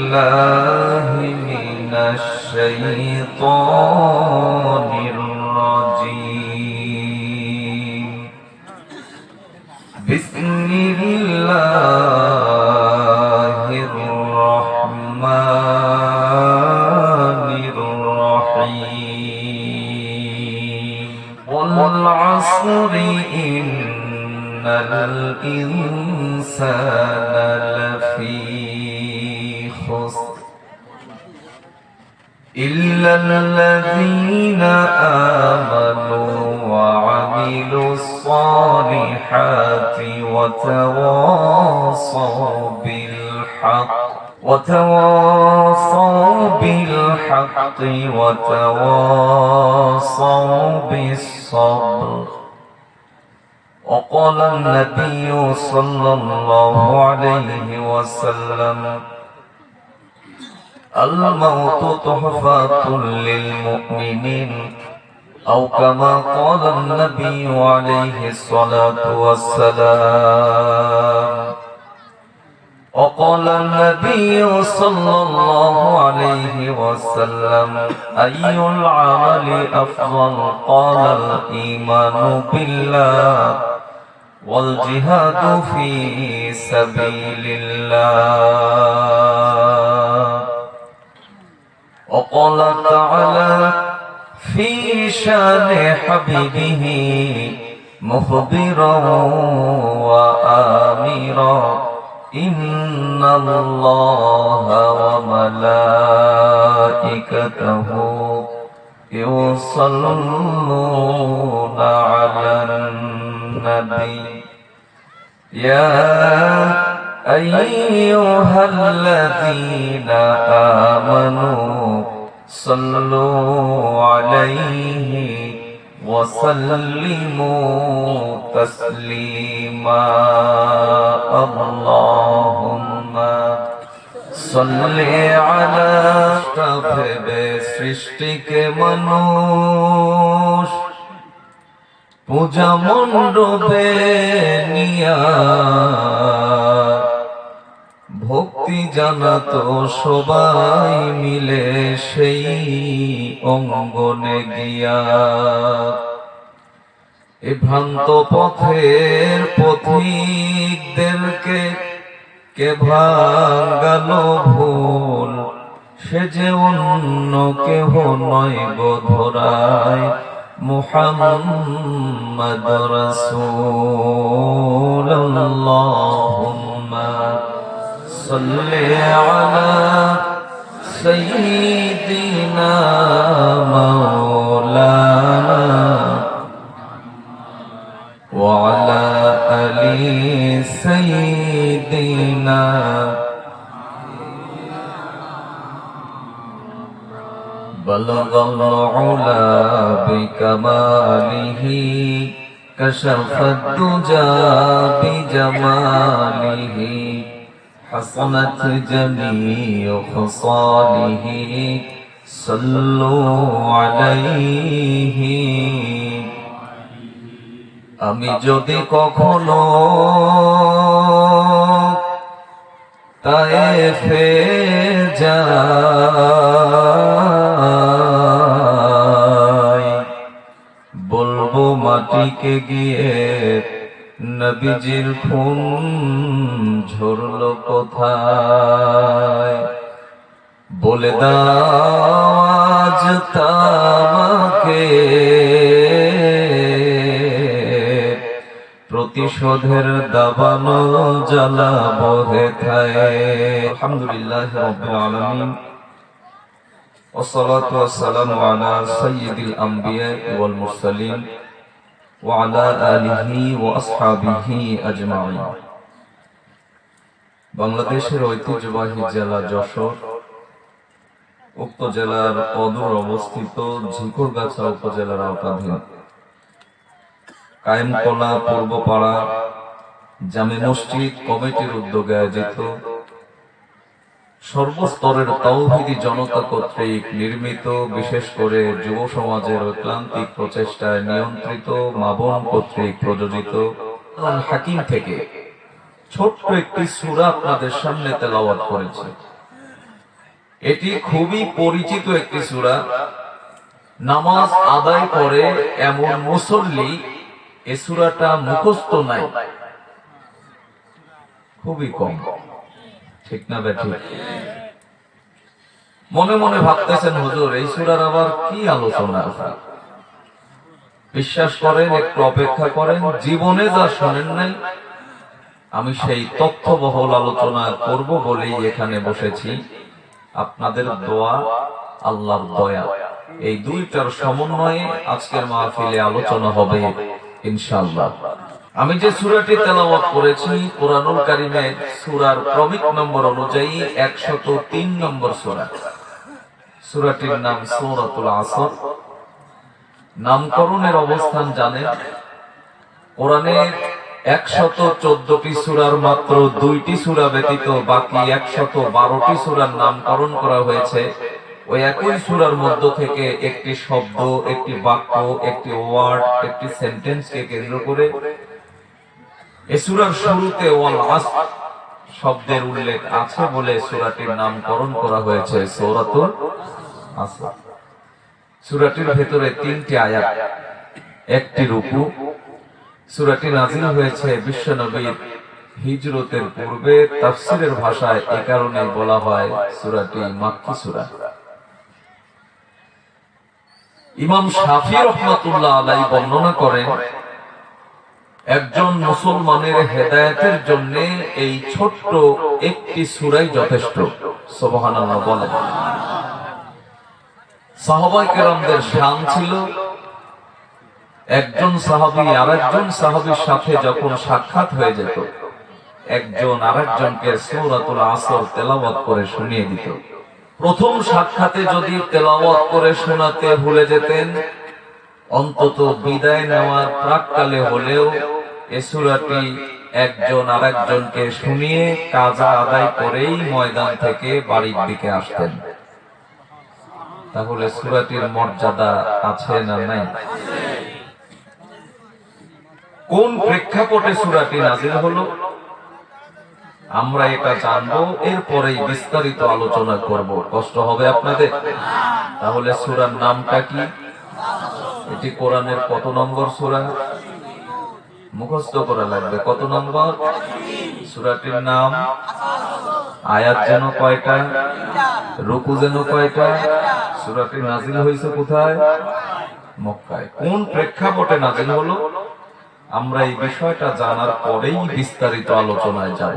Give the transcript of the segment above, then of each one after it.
بالله من الشيطان الرجيم. بسم الله الرحمن الرحيم. والعصر إن الإنسان لفي خسر إلا الذين آمنوا وعملوا الصالحات وتواصوا بالحق وتواصوا بالصبر. وقال النبي صلى الله عليه وسلم: الموت تحفة للمؤمنين، أو كما قال النبي عليه الصلاة والسلام. وقال النبي صلى الله عليه وسلم: أي العمل أفضل؟ قال الإيمان بالله والجهاد في سبيل الله. وقال تعالى في شان حبيبه مخبرا وآمرا: إن الله وملائكته يصلون على النبي يا أيها الذين آمنوا صلوا عليه وسلموا تسليما. اللهم صل على ভেবে সৃষ্টিকে মানুষ পূজা মণ্ডপে নিয়া ভক্তি জানাতো সবাই মিলে সেই অঙ্গনে গিয়া। এ ভ্রান্ত পথের পথিকদেরকে কে ভাঙালো ভুল, সে যে অন্য কেহ নয় বোধরায় মুহাম্মদ রাসূলুল্লাহ। আল্লাহুম্মা সাল্লি আলা সাইয়্যিদিনা মাওলানা ওয়া আলা আলি সাইয়্যিদিনা بلغ العلا بكماله كشف الدجى بجماله حسنت جميع خصاله صلوا عليه. আমি যদি কখনো তায়েফে যাই, বলবো মাটিকে গিয়ে নবীজির খুন ঝরলো কোথায়। বলে দাও আজ তামাকে প্রতিশোধের দাবানো জ্বালা বহে খায়। আলহামদুলিল্লাহ রাব্বিল আলামিন والصلاة والسلام على سيد الأنبياء والمرسلين وعلى آله وأصحابه أجمعين. বাংলাদেশের ঐতিহ্যবাহী জেলা যশোর, উক্ত জেলার অদূর অবস্থিত ঝিকরগাছা উপজেলার আওতাধীন কায়েমকলা পূর্বপাড়া জামে মসজিদ কমিটির উদ্যোগে আয়োজিত সর্বস্তরের তাওহীদি জনতা কর্তৃক নির্মিত, বিশেষ করে যুব সমাজের ঐক্লান্তিক প্রচেষ্টায় নিয়ন্ত্রিত, মাবন কর্তৃক প্রযোজিত আল হাকিম থেকে ছোট্ট একটি সূরা আপনাদের সামনে তেলাওয়াত করেছি। এটি খুবই পরিচিত একটি সূরা। নামাজ আদায় করে এমন মুসল্লি এই সূরাটা মুখস্থ নাই, খুবই কম। ঠিক না বেঠিক? মনে মনে ভাবতেছেন, হুজুর এই সূরার আবার কি আলোচনা? বিশ্বাস করেন, একটু অপেক্ষা করেন, জীবনে যা শোনেন নাই আমি সেই তথ্যবহুল আলোচনা করব বলেই এখানে বসেছি। আপনাদের দোয়া, আল্লাহর দয়া, এই দুইটার সমন্বয়ে আজকের মাহফিলে আলোচনা হবে ইনশাআল্লাহ। আমি যে সূরাটি তেলাওয়াত করেছি কোরআনুল কারীমের সূরার ক্রমিক নম্বর অনুযায়ী 103 নম্বর সূরা। সূরাটির নাম সূরাতুল আসর। নামকরণের অবস্থান জানেন, কোরআনের 114টি সূরার মাত্র 2টি সূরা ব্যতীত বাকি 112টি সূরার নামকরণ করা হয়েছে ওই একই সূরার মধ্য থেকে একটি শব্দ, একটি বাক্য, একটি ওয়ার্ড, একটি সেন্টেন্সকে কেন্দ্র করে। এই সূরার শুরুতে ওয়াল আসর শব্দের উল্লেখ আছে বলে সূরাটির নামকরণ করা হয়েছে সূরাতুল আসর। সূরাটির ভেতরে 3টি আয়াত, একটি রুকু। সূরাটি নাযিল হয়েছে বিশ্বনবীর হিজরতের পূর্বে। তাফসীরের ভাষায় এই কারণে বলা হয় সূরাটি মাক্কি সূরা। ইমাম শাফি রাহমাতুল্লাহ আলাইহি বর্ণনা করেন, একজন মুসলমানের হেদায়েতের জন্য এই ছোট্ট একটি সূরাই যথেষ্ট। সুবহানাল্লাহ বলেন। সাহাবায়ে কেরামদের শান ছিল, একজন সাহাবী আরেকজন সাহাবীর সাথে যখন সাক্ষাৎ হয়ে যেত, একজন আরেকজনকে সূরাতুল আসর তেলাওয়াত করে শুনিয়ে দিত। প্রথম সাক্ষাতে যদি তেলাওয়াত করে শোনাতে ভুলে যেতেন, অন্তত বিদায় নেওয়ার প্রাক্কালে হলেও এই সূরাটি একজন আরেকজনকে শুনিয়ে কাজা আদায় করেই ময়দান থেকে বাড়ির দিকে আসতেন। তাহলে সূরাটির মর্যাদা আছে না নাই? কোন প্রেক্ষাপটে সূরাটি নাযিল হলো আমরা এটা জানবো, এরপরেই বিস্তারিত আলোচনা করব। কষ্ট হবে আপনাদের? তাহলে সূরার নামটা কি? এটি কোরআনের কত নম্বর সূরা? মুখস্থ করা লাগবে। কত নম্বর? সূরাটির নাম। আয়াত যেন কয়টা? রুকু যেন কয়টা? সূরাটি নাযিল হয়েছে কোথায়? মক্কায়। কোন প্রেক্ষাপটে নাযিল হলো আমরা এই বিষয়টা জানার পরেই বিস্তারিত আলোচনায় যাব।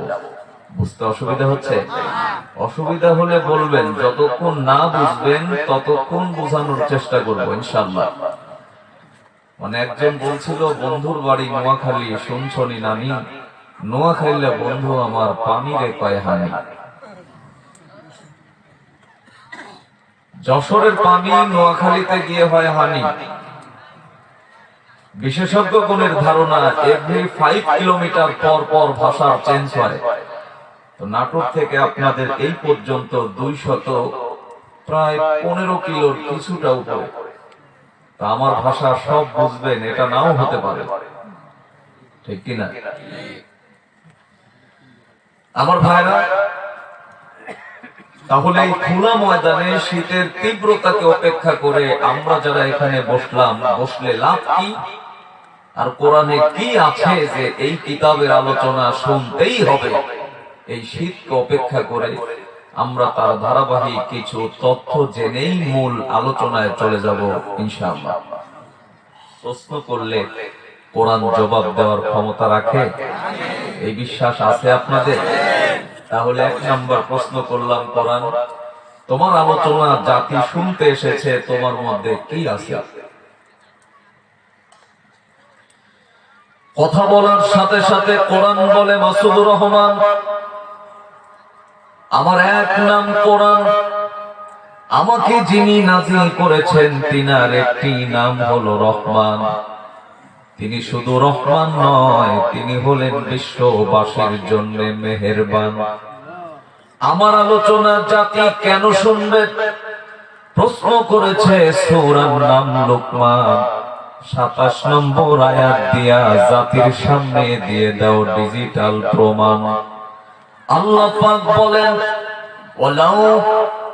বুঝতে অসুবিধা হচ্ছে? অসুবিধা হলে বলবেন, যতক্ষণ না বুঝবেন ততক্ষণ বোঝানোর চেষ্টা করব ইনশাআল্লাহ। মানে একজন বলছিল, বন্ধুর বাড়ি নোয়াখালী, শুনছনি নানি? নোয়াখালীলে বন্ধু আমার পানি রে কয় হানি। যশোরের পানি নোয়াখালীতে গিয়ে হয় হানি। বিশেষজ্ঞগণের ধারণা এভরি 5 কিলোমিটার পর পর ভাষার চেঞ্জ হয়। তো নাটোর থেকে আপনাদের এই পর্যন্ত 200 প্রায় 15 কিলোর কিছুটা উপরে। তা আমার ভাষা সব বুঝবেন এটা নাও হতে পারে, ঠিক কিনা? আমার ভাইরা, তাহলে এই খোলা ময়দানে শীতের তীব্রতাকে উপেক্ষা করে আমরা যারা এখানে বসলাম, বসলে লাভ কি? আর কোরআনে কি আছে যে এই কিতাবের আলোচনা শুনতেই হবে? এই শীতকে উপেক্ষা করে আমরা তার ধারাবাহিক কিছু তথ্য জেনেই মূল আলোচনায় চলে যাব ইনশাআল্লাহ। প্রশ্ন করলে কোরআন জবাব দেওয়ার ক্ষমতা রাখে, এই বিশ্বাস আছে আপনাদের? তাহলে 1 নম্বর প্রশ্ন করলাম, কোরআন তোমার আলোচনা জাতি শুনতে এসেছে, তোমার মধ্যে কি আছে? কথা বলার সাথে সাথে কোরআন বলে মাসুদুর রহমান, আমার এক নাম কোরআন, আমাকে যিনি নাযিল করেছেন তিনার একটি নাম হলো রহমান। তিনি শুধু রহমান নয়, তিনি হলেন বিশ্ববাসীর জন্য মেহেরবান। আমার আলোচনা জাতি কেন শুনবে? প্রশ্ন করেছে সূরার নাম লোকমান। 27 নম্বর আয়াত দিয়া জাতির সামনে দিয়ে দাও ডিজিটাল প্রমাণ। আল্লাহ পাক বলেন, ওয়ালাউ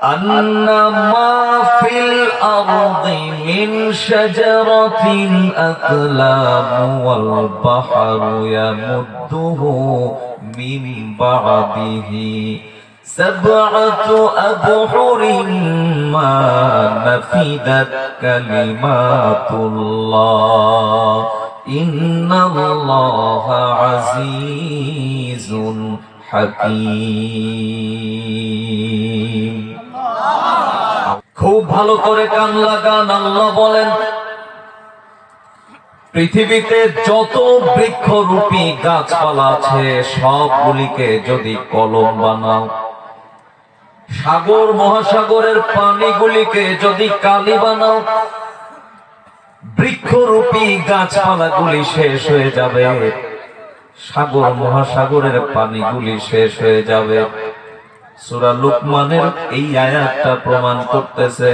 أنما في الأرض من شجرة أقلام والبحر يمده من بعده سبعة أبحر ما نفدت كلمات الله إن الله عزيز حكيم। খুব ভালো করে কান লাগান। আল্লাহ বলেন, পৃথিবীতে যত বৃক্ষরূপী গাছপালা আছে সবগুলিকে যদি কলম বানাও, সাগর মহাসাগরের পানিগুলিকে যদি কালি বানাও, বৃক্ষরূপী গাছপালাগুলি শেষ হয়ে যাবে, সাগর মহাসাগরের পানিগুলি শেষ হয়ে যাবে। সূরা লুকমানের এই আয়াতটা প্রমাণ করতেছে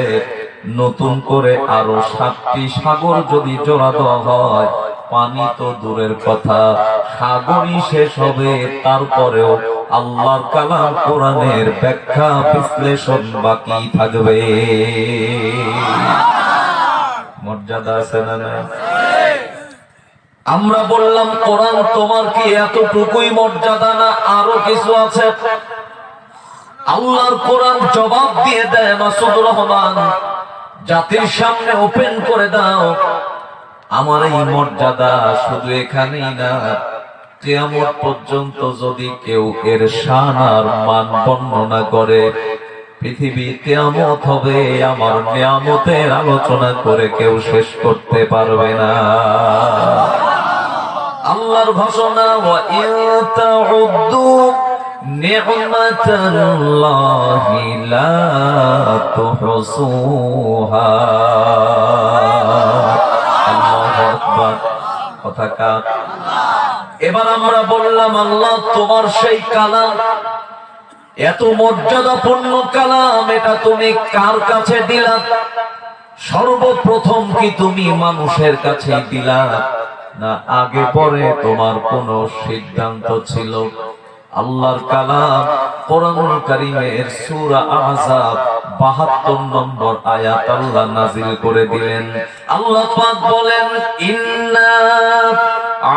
নতুন করে আরো 7টি সাগর যদি জোড়া দেওয়া হয়, পানি তো দূরের কথা, সাগরই শেষ হবে, তারপরেও আল্লাহর কালাম কোরআনের ব্যাখ্যা বিশ্লেষণ বাকি থাকবে। মর্যাদা আছে না নাই? আমরা বললাম কোরআন তোমার কি এতটুকুই মর্যাদা না আরো কিছু আছে? আল্লাহর কোরআন জবাব দিয়ে দেয় মাসুদ রহমান, জাতির সামনে ওপেন করে দাও, আমার এই মর্যাদা শুধু এখানেই না, কিয়ামত পর্যন্ত যদি কেউ এর শান আর মান বর্ণনা করে, পৃথিবী কিয়ামত হবে, আমার নিয়ামতের আলোচনা করে কেউ শেষ করতে পারবে না। আল্লাহর ঘোষণা, ওয়া ইন তাউদ্দু নি'মাতাল্লাহি লা তুহসুহা। আল্লাহু আকবার। কথা কার? এবার আমরা বললাম আল্লাহ তোমার সেই কালাম, এত মর্যাদাপূর্ণ কালাম, এটা তুমি কার কাছে দিলা? সর্বপ্রথম কি তুমি মানুষের কাছে দিলা, না আগে পরে তোমার কোন সিদ্ধান্ত ছিল? আল্লাহর কালাম কোরআনুল কারীমের সূরা আহজাব ৭২ নম্বর আয়াত আল্লাহ নাযিল করে দিলেন। আল্লাহ পাক বলেন, ইন্না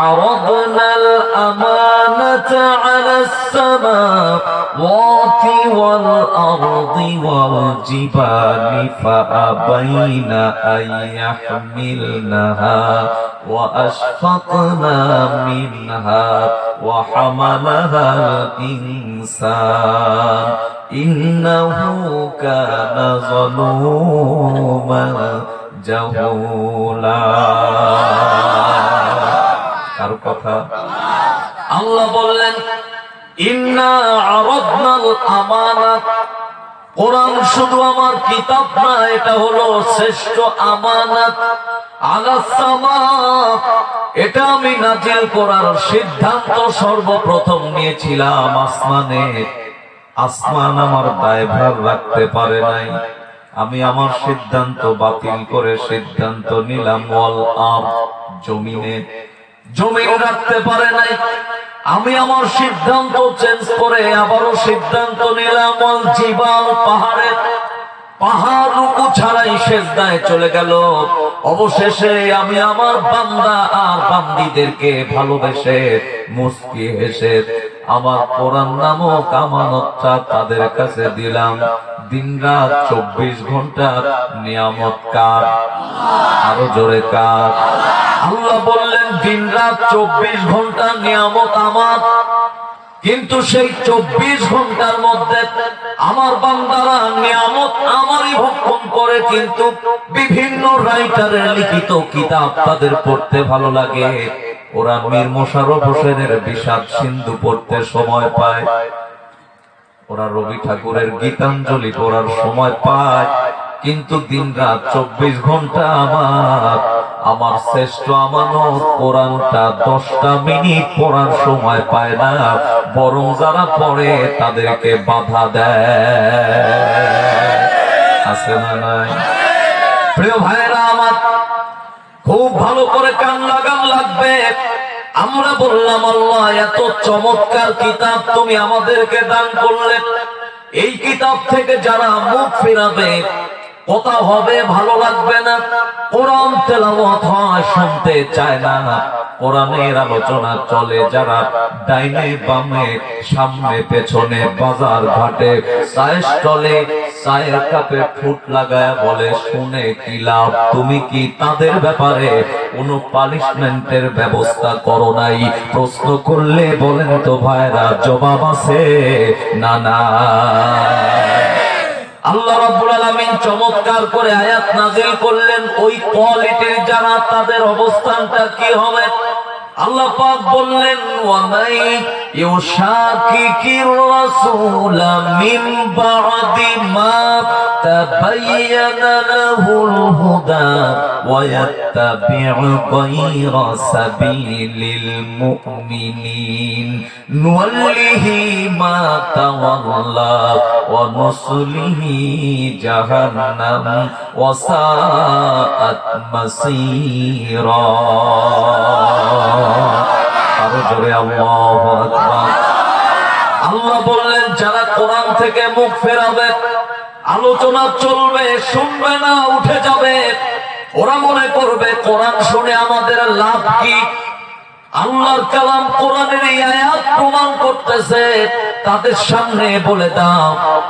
আরাদনাল আমানাতা আলাস সামাওয়াতি ওয়াল আরদি ওয়াল জিবালি ফাআবাইনা আইয়াহমিলনাহা ওয়া আশফাকনা মিনহা ওয়া হামালাহা ইনসান ইন্নাহু কানা যালুমান জাহুলা। কার কথা? আল্লাহ বললেন, ইন্না আরাদনাল আমানাত, কোরআন শুধু আমার কিতাব না, এটা হলো শ্রেষ্ঠ আমানত। আলাস সামা, এটা আমি নাজিল করার সিদ্ধান্ত সর্বপ্রথম নিয়েছিলাম আসমানে। আসমান আমার দায়ভার রাখতে পারে নাই, আমি আমার সিদ্ধান্ত বাতিল করে সিদ্ধান্ত নিলাম ওয়াল আরদ, জমিনে। জমিন রাখতে পারে নাই, আমি আমার সিদ্ধান্ত চেঞ্জ করে আবারও সিদ্ধান্ত নিলাম ওয়াল জিবাল, পাহাড়ে। পাহাড় রুকু ছাড়াই সিজদায় চলে গেল। অবশেষে আমি আমার বান্দা আর বান্দীদেরকে ভালোবেসে মুস্কি হেসে আমার কোরআন নামক আমানতটা তাদের কাছে দিলাম। দিনরাত 24 ঘন্টার নিয়ামত কার? আরো জোরে কার? আল্লাহ বললেন, দিনরাত 24 ঘন্টার নিয়ামত আমার। কিন্তু সেই 24 ঘন্টার মধ্যে আমার বান্দারা নিয়ামত আমারই ভক্ষণ করে, কিন্তু বিভিন্ন রাইটারের লিখিত কিতাব তাদের পড়তে ভালো লাগে। ওরা মীর মোশাররফ হোসেনের বিষাদ সিন্ধু পড়তে সময় পায়, ওরা রবি ঠাকুরের গীতাঞ্জলি পড়ার সময় পায়, কিন্তু দিনরাত 24 ঘন্টা আমার শ্রেষ্ঠ আমানত কোরআনটা 10টা মিনিট পড়ার সময় পায় না, বরং যারা পড়ে তাদেরকে বাধা দেয়। আছে না নাই? প্রিয় ভাইরা আমার, খুব ভালো করে কান লাগান লাগবে। আমরা বললাম, আল্লাহ এত চমৎকার কিতাব তুমি আমাদেরকে দান করলে, এই কিতাব থেকে যারা মুখ ফিরাবে, কথা হবে ভালো লাগবে না, কোরআন তেলাওয়াত হয় শুনতে চায় না, কোরআনের আলোচনা চলে যারা ডাইনে বামে সামনে পেছনে বাজার ঘাটে চায়ের স্টলে চায়ের কাপে ফুট লাগায় বলে শুনে কি লাভ? তুমি কি তাদের ব্যাপারে কোনো পানিশমেন্টের ব্যবস্থা করো নাই? প্রশ্ন করলে বলেন তো ভাইরা জবাব আছে না? না। আল্লাহ রাব্বুল আলামিন চমৎকার করে আয়াত নাযিল করলেন, ওই কোয়ালিটির যারা তাদের অবস্থানটা কি হবে? আল্লাহ পাক বললেন, ওয়া মান ইউশাকিকির রাসূলা মিন বা'দি মা তাবায়্যানা লাহুল হুদা ওয়া ইয়াত্তাবি' গায়রা সাবিলিল মুমিনিন নুওয়াল্লিহি মা তাওয়াল্লা ওয়া নুসলিহি জাহান্নাম ওয়া সাআত মাসীরা। আরো জোরে আল্লাহু আকবার। আল্লাহ বললেন, যারা কোরআন থেকে মুখ ফেরাবে, আলোচনা চলবে, শুনবে না, উঠে যাবে, ওরা মনে করবে কোরআন শুনে আমাদের লাভ কি? আল্লাহর কালাম কোরআনের এই আয়াত প্রমাণ করতেছে, তাদের সামনে বলে দাও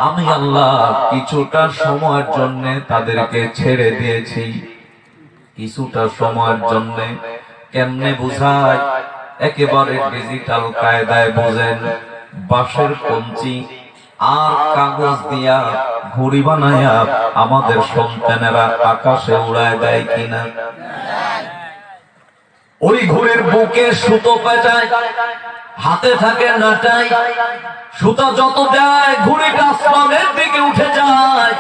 আমি আল্লাহ কিছুটা সময়ের জন্য তাদেরকে ছেড়ে দিয়েছি। কিছুটা সময়ের জন্য কেমনে বুঝায়? একেবারে ডিজিটাল কায়দায় বোঝেন। বাঁশের কঞ্চি আর কাগজ দিয়া ঘুড়ি বানায়া আমাদের সন্তানেরা আকাশে উড়ায় দেয় কিনা? ওই ঘুড়ির বুকে সুতো পেঁচায়, হাতে থাকে নাটাই, সুতা যত দেয় ঘুড়িটা আসমানের দিকে উঠে যায়।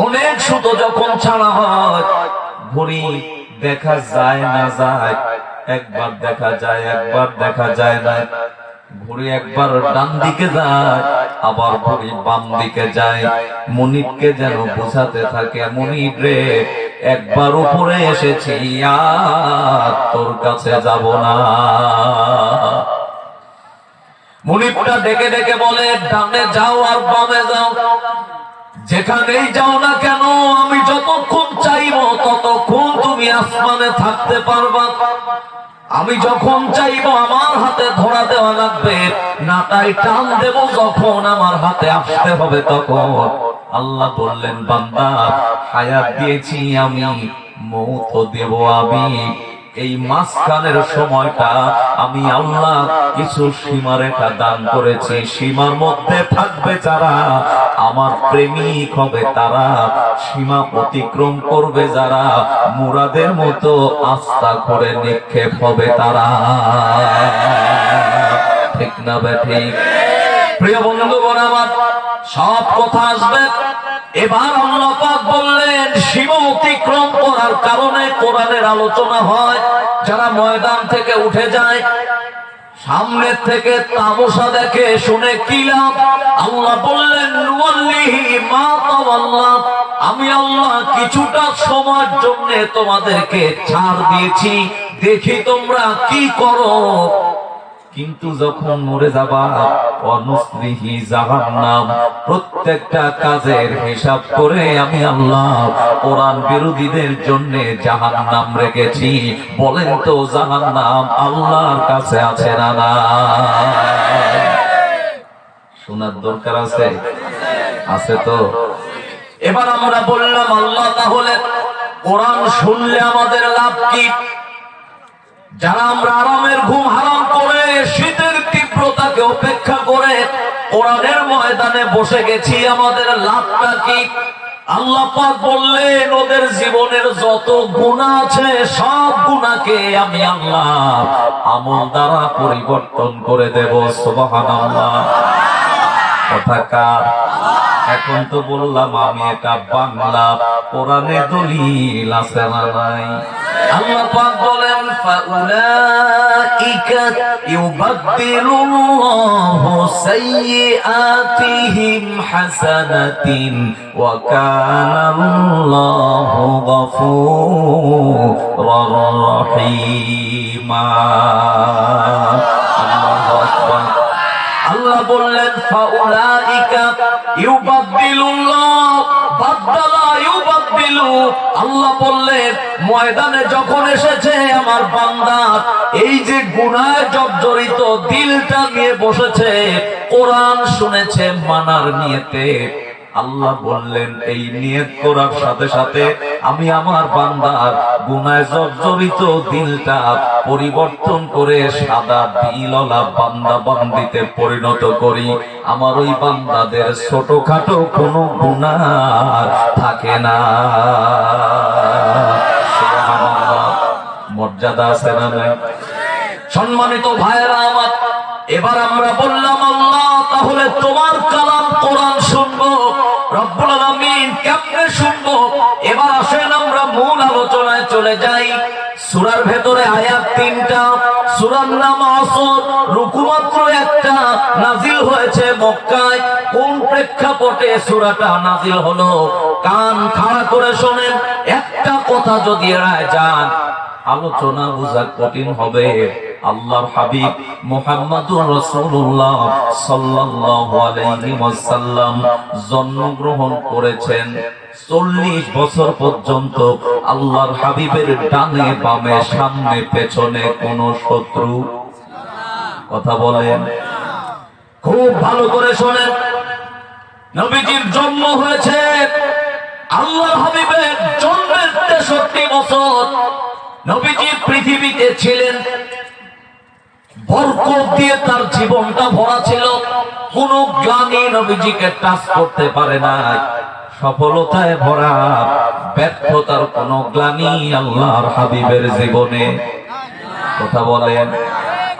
অনেক সুতো যখন ছাড়া হয় ঘুড়ি দেখা যায় না যায়, একবার দেখা যায় একবার দেখা যায় না। ঘুড়ি একবার ডান দিকে যায় আবার ঘুড়ি বাম দিকে যায়। মুনিবকে যেন বোঝাতে থাকে, মুনিব রে একবার উপরে এসেছি আর তোর কাছে যাব না। মুনিবটা ডেকে ডেকে বলে, ডানে যাও আর বামে যাও, যেখানেই যাও না কেন আমি যতক্ষণ চাইবো ততক্ষণ তুমি আসমানে থাকতে পারবা। আমি যখন চাইবো আমার হাতে ধরা দেওয়া লাগবে, নাটাই টান দেব যখন আমার হাতে আসতে হবে তখন। আল্লাহ বললেন, বান্দা হায়াত দিয়েছি আমি, মৌত দেব আমি। এই মাঝখানের সময়টা আমি আল্লাহ কিছু সীমারেখা দান করেছি। সীমার মধ্যে থাকবে যারা আমার প্রেমিক হবে, তারা সীমা অতিক্রম করবে যারা মুরাদের মতো আস্থা করে নিক্ষেপ হবে তারা। ঠিক না বেঠিক? প্রিয় বন্ধুগণ আমার, সব কথা আসবে। এবার আল্লাহ পাক বললেন, সীমা অতিক্রম করার কারণে কোরআনের আলোচনা হয়। যারা ময়দান থেকে উঠে যায়, সামনের থেকে তামাশা দেখে, শুনে কি লাভ? আল্লাহ বললেন, নুওয়াল্লিহি মা তাওয়াল্লা, আমি আল্লাহ কিছুটা সময়ের জন্য তোমাদেরকে ছাড় দিয়েছি, দেখি তোমরা কি করো। কিন্তু যখন মরে যাবা, অনুসলিহি জাহান্নাম, প্রত্যেকটা কাজের হিসাব করে আমি আল্লাহ কোরআন বিরোধীদের জন্য জাহান্নাম রেখেছি। বলেন তো জাহান্নাম আল্লাহর কাছে আছে না না? শোনার দরকার আছে? আছে তো? এবার আমরা বললাম, আল্লাহ তাহলে কোরআন শুনলে আমাদের লাভ কি? যারা আমরা আরামের ঘুম হারাম করে, শীতের তীব্রতাকে উপেক্ষা করে কোরআনের ময়দানে বসে গেছি, আমাদের লাভটা কি? আল্লাহ পাক বললেন, ওদের জীবনের যত গুনাহ আছে সব গুনাহকে আমি আল্লাহ আমল দ্বারা পরিবর্তন করে দেব। সুবহানাল্লাহ। কথা কার? এখন তো বললাম আমি, এটা বাংলা, কোরআনে দলিল আছে না নাই? আল্লাহ পাক বলেন, ফাউলাইকা ইউবাদদিলুল্লাহু সাইয়্যাতিহিম হাসানাতিন ওয়া কানাল্লাহু গফুরুর রহিমা। আল্লাহু আকবার। আল্লাহ বললেন, বললেন ফাউলাইকা ইউবাদদিলুল্লাহ বাদদালা ইউবাদদিলু। আল্লাহ বললেন ময়দানে যখন এসেছে আমার বান্দা এই যে গুনাহে জর্জরিত দিলটা নিয়ে বসেছে, কোরআন শুনেছে মানার নিয়তে, আল্লাহ বললেন এই নিয়ত করার সাথে সাথে আমি আমার বান্দার গুনাহে জর্জরিত দিলটা পরিবর্তন করে সাদা দিলওয়ালা বান্দা বান্দিতে পরিণত করি। আমার ওই বান্দাদের ছোটখাটো কোনো গুনাহ থাকে না। মর্যাদা আছে না নাই? সম্মানিত ভাইরা আমার, এবার আমরা বললাম আল্লাহ তাহলে তোমার কালাম কোরআন শুনবো, রব্বুল আলামিন কেমনে শুনবো? এবার আসেন আমরা মূল আলোচনায় চলে যাই। সূরার ভেতরে আয়াত 3টা, সূরার নাম আসর, রুকু মাত্র 1টা, নাজিল হয়েছে মক্কায়। কোন প্রেক্ষাপটে সূরাটা নাজিল হলো কান খাড়া করে শোনেন। একটা কথা যদি এড়ায় যান আলোচনা বোঝা কঠিন হবে। আল্লাহর হাবিব মুহাম্মাদুর রাসূলুল্লাহ সাল্লাল্লাহু আলাইহি ওয়াসাল্লাম জন্মগ্রহণ করেছেন 40 বছর পর্যন্ত আল্লাহর হাবিবের ডানে বামে সামনে পেছনে কোনো শত্রু। কথা বলেন, খুব ভালো করে শোনেন। নবীজির জন্ম হয়েছে আল্লাহর হাবিবের জন্মের 63 বছর। নবীজি পৃথিবীতে ছিলেন, বরকত দিয়ে তার জীবনটা ভরা ছিল। কোন গ্লানি নবীজিকে টাচ করতে পারে না। সফলতায় ভরা, ব্যর্থতার কোন গ্লানি আল্লাহর হাবিবের জীবনে। কথা বলেন,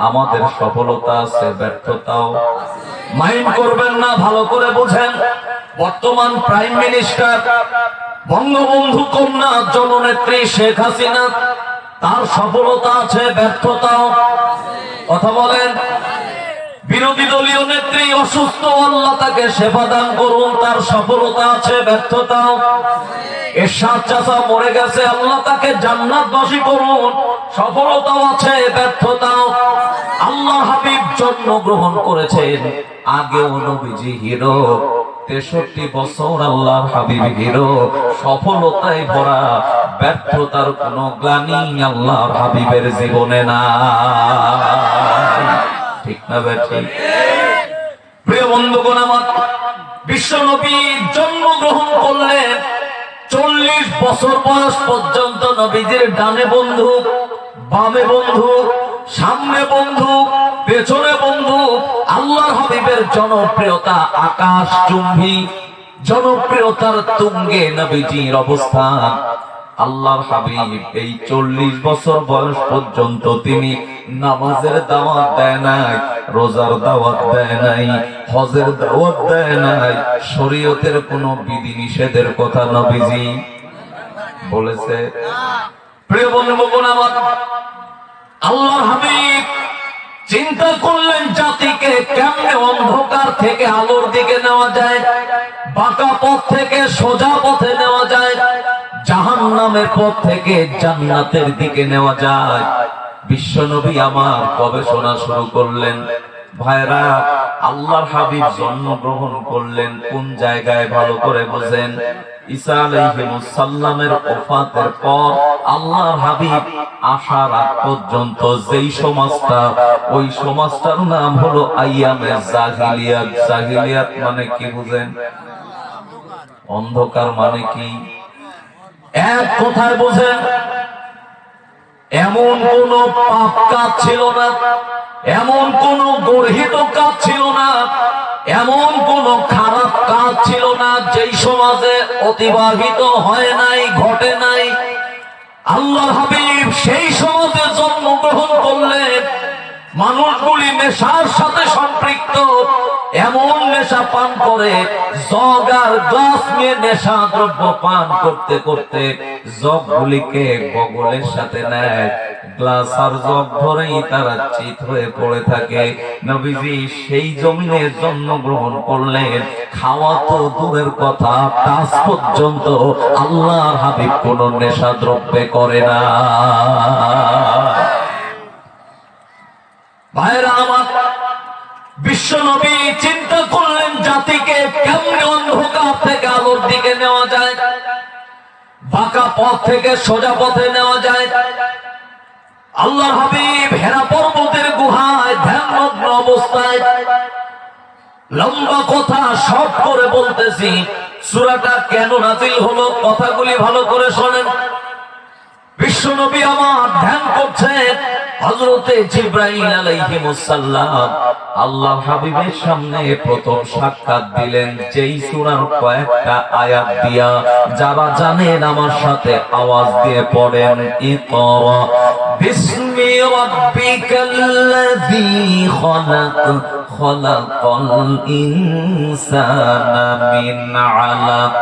আমাদের সফলতা আছে, ব্যর্থতাও। মাইন্ড করবেন না, ভালো করে বুঝেন। বর্তমান প্রাইম মিনিস্টার বঙ্গবন্ধু কন্যা জননেত্রী শেখ হাসিনা, তার সফলতা আছে, ব্যর্থতাও। কথা বলেন। বিরোধী দলীয় নেত্রী অসুস্থ, আল্লাহ তাকে সেবা দান করুন, তার সফলতা আছে, ব্যর্থতাও। এরশাদ চাচা মরে গেছে, আল্লাহ তাকে জান্নাতবাসী করুন, সফলতাও আছে, ব্যর্থতাও। আল্লাহ হাবিব জন্মগ্রহণ করেছেন, আগেও নবীজি হিরো, 63 বছর আল্লাহর হাবিব হিরো, সফলতায় ভরা, ব্যর্থতার কোন গ্লানি আল্লাহর হাবিবের জীবনে না। ঠিক না বেঠিক? প্রিয় বন্ধুগণ আমার, বিশ্ব নবী জন্মগ্রহণ করলেন 40 বছর বয়স পর্যন্ত নবীজির ডানে বন্দুক, বামে বন্দুক, সামনে বন্দুক, পেছনে বন্দুক। আল্লাহর হাবিবের জনপ্রিয়তা আকাশ চুম্বী, জনপ্রিয়তার তুঙ্গে নবীজির অবস্থান। আল্লাহর হাবিব এই 40 বছর বয়স পর্যন্ত তিনি নামাজের দাওয়াত দেয় নাই, রোজার দাওয়াত দেয় নাই, হজের দাওয়াত দেয় নাই, শরীয়তের কোন বিধি নিষেধের কথা নবীজি বলেছে? প্রিয় বন্ধুগণ আমার, আল্লাহর হাবিব চিন্তা করলেন জাতিকে কেমনে অন্ধকার থেকে আলোর দিকে নেওয়া যায়, বাঁকা পথ থেকে সোজা পথে নেওয়া যায়, জাহান্নামের পথ থেকে জান্নাতের দিকে নেওয়া যায়। বিশ্বনবী আমার গবেষণা শুরু করলেন। ভাইরা, আল্লাহর হাবিব জন্মগ্রহণ করলেন কোন জায়গায় ভালো করে বোঝেন। ঈসা আলাইহিস সালামের ওফাতের পর আল্লাহর হাবিব আসার আগ পর্যন্ত যেই সমাজটা, ওই সমাজটার নাম হলো আইয়ামে জাহিলিয়াত। জাহিলিয়াত মানে কি বুঝেন? অন্ধকার মানে কি? এক কথায় বোঝেন, এমন কোন পাপ কাজ ছিল না, এমন কোন গর্হিত কাজ ছিল না, এমন কোন খারাপ কাজ ছিল না যেই সমাজে অতিবাহিত হয় নাই, ঘটে নাই। আল্লাহর হাবিব সেই সমাজে জন্মগ্রহণ করলেন। মানুষগুলি নেশার সাথে সম্পৃক্ত, এমন নেশা পান করে, জগ আর গ্লাস নিয়ে নেশা দ্রব্য পান করতে করতে জগগুলিকে বগলের সাথে নেয়, গ্লাস আর জগ ধরেই তারা চিত হয়ে পড়ে থাকে। নবীজি সেই জমিনে জন্মগ্রহণ করলেন, খাওয়া তো দূরের কথা, টাচ পর্যন্ত আল্লাহর হাবিব কোন নেশা দ্রব্যে করে না। ভাইরা আমার, বিশ্ব নবী চিন্তা করলেন জাতিকে কেমনে অন্ধকার থেকে আলোর দিকে নেওয়া যায়, বাঁকা পথ থেকে সোজা পথে নেওয়া যায়। আল্লাহর হাবিব হেরা পর্বতের গুহায় ধ্যানমগ্ন অবস্থায়, লম্বা কথা শর্ট করে বলতেছি, সূরাটা কেন নাযিল হলো কথাগুলি ভালো করে শোনেন। বিশ্ব নবী আমার ধ্যান করছেন, হযরতে জিবরাইল আলাইহিস সালাম আল্লাহ হাবিবের সামনে প্রথম সাক্ষাৎ দিলেন যেই সূরার কয়েকটা আয়াত দিয়া। যারা জানেন আমার সাথে আওয়াজ দিয়ে পড়েন, ইকরা বিসমি রাব্বিকাল্লাযী খালাক খালাকাল ইনসানা মিন আলাক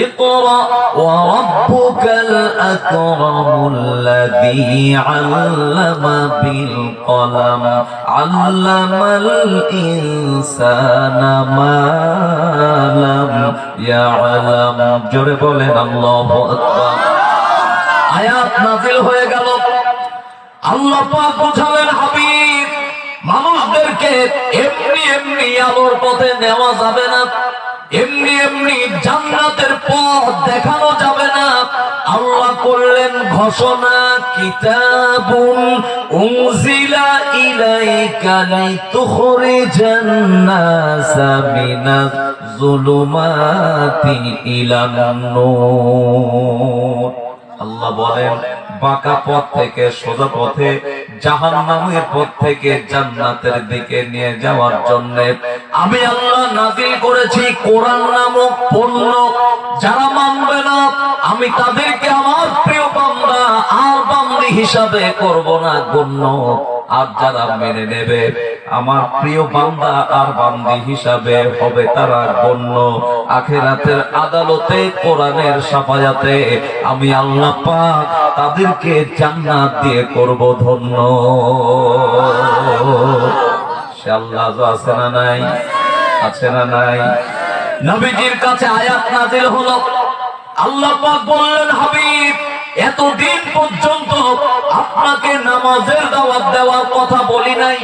ইকরা ওয়া রাব্বুকাল আকরামুল্লাযী আল্লামা বিল কলম আল্লামাল ইনসানা মা লাম ইয়ালাম। জোরে বলেন আল্লাহু আকবার। আয়াত নাযিল হয়ে গেল। আল্লাহ পাক বুঝালেন হাবিব, মানুষদেরকে এমনি এমনি আলোর পথে নেওয়া যাবে না, এমনি এমনি জান্নাতের পথ দেখানো যাবে না। আল্লাহ করলেন ঘোষণা, কিতাবুন উনজিলা ইলাইকা লিতুখরিজান নাসা মিনাজ যুলুমাতি ইলান নূর। আল্লাহ বলেন বাঁকা পথ থেকে সোজা পথে, জাহান্নামের পথ থেকে জান্নাতের দিকে নিয়ে যাওয়ার জন্য আমি আল্লাহ নাযিল করেছি কোরআন নামক পণ্য। যারা মানবে না আমি তাদেরকে আমার প্রিয় বান্দা আর বান্দি হিসাবে করব না গণ্য, আর যারা মেনে নেবে আমার প্রিয় বান্দা আর বান্দি হিসাবে হবে তারা গণ্য। আখিরাতের আদালতে কোরআনের শাফায়াতে আমি আল্লাহ পাক তাদেরকে জান্নাত দিয়ে করব ধন্য। সে আল্লাহ আছে না নাই? আছে না নাই? নবীজির কাছে আয়াত নাযিল হলো। আল্লাহ পাক বললেন, হাবিব এতদিন পর্যন্ত আপনাকে নামাজের দাওয়াত দেওয়ার কথা বলি নাই,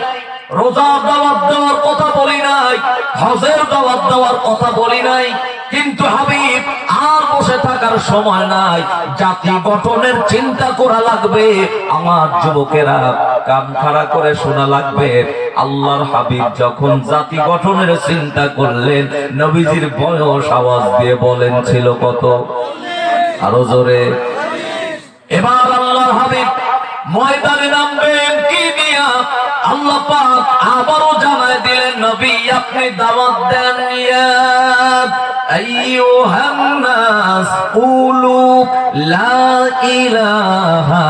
রোজার দাওয়াত দেওয়ার কথা বলি নাই, হজের দাওয়াত দেওয়ার কথা বলি নাই, কিন্তু হাবিব আর বসে থাকার সময় নাই, জাতি গঠনের চিন্তা করা লাগবে। আমার যুবকেরা কান খাড়া করে শোনা লাগবে। আল্লাহর হাবিব যখন জাতি গঠনের চিন্তা করলেন, নবীজির বয়স আওয়াজ দিয়ে বলেন ছিল কত? আরো জোরে। এবার আল্লাহর হাবিব ময়দানে নামবেন কি দিয়া? আল্লাহ পাক আবারও জানায় দিলেন, নবী আপনি দাওয়াত দেন, ইয়া আইয়ুহান নাস কুলু লা ইলাহা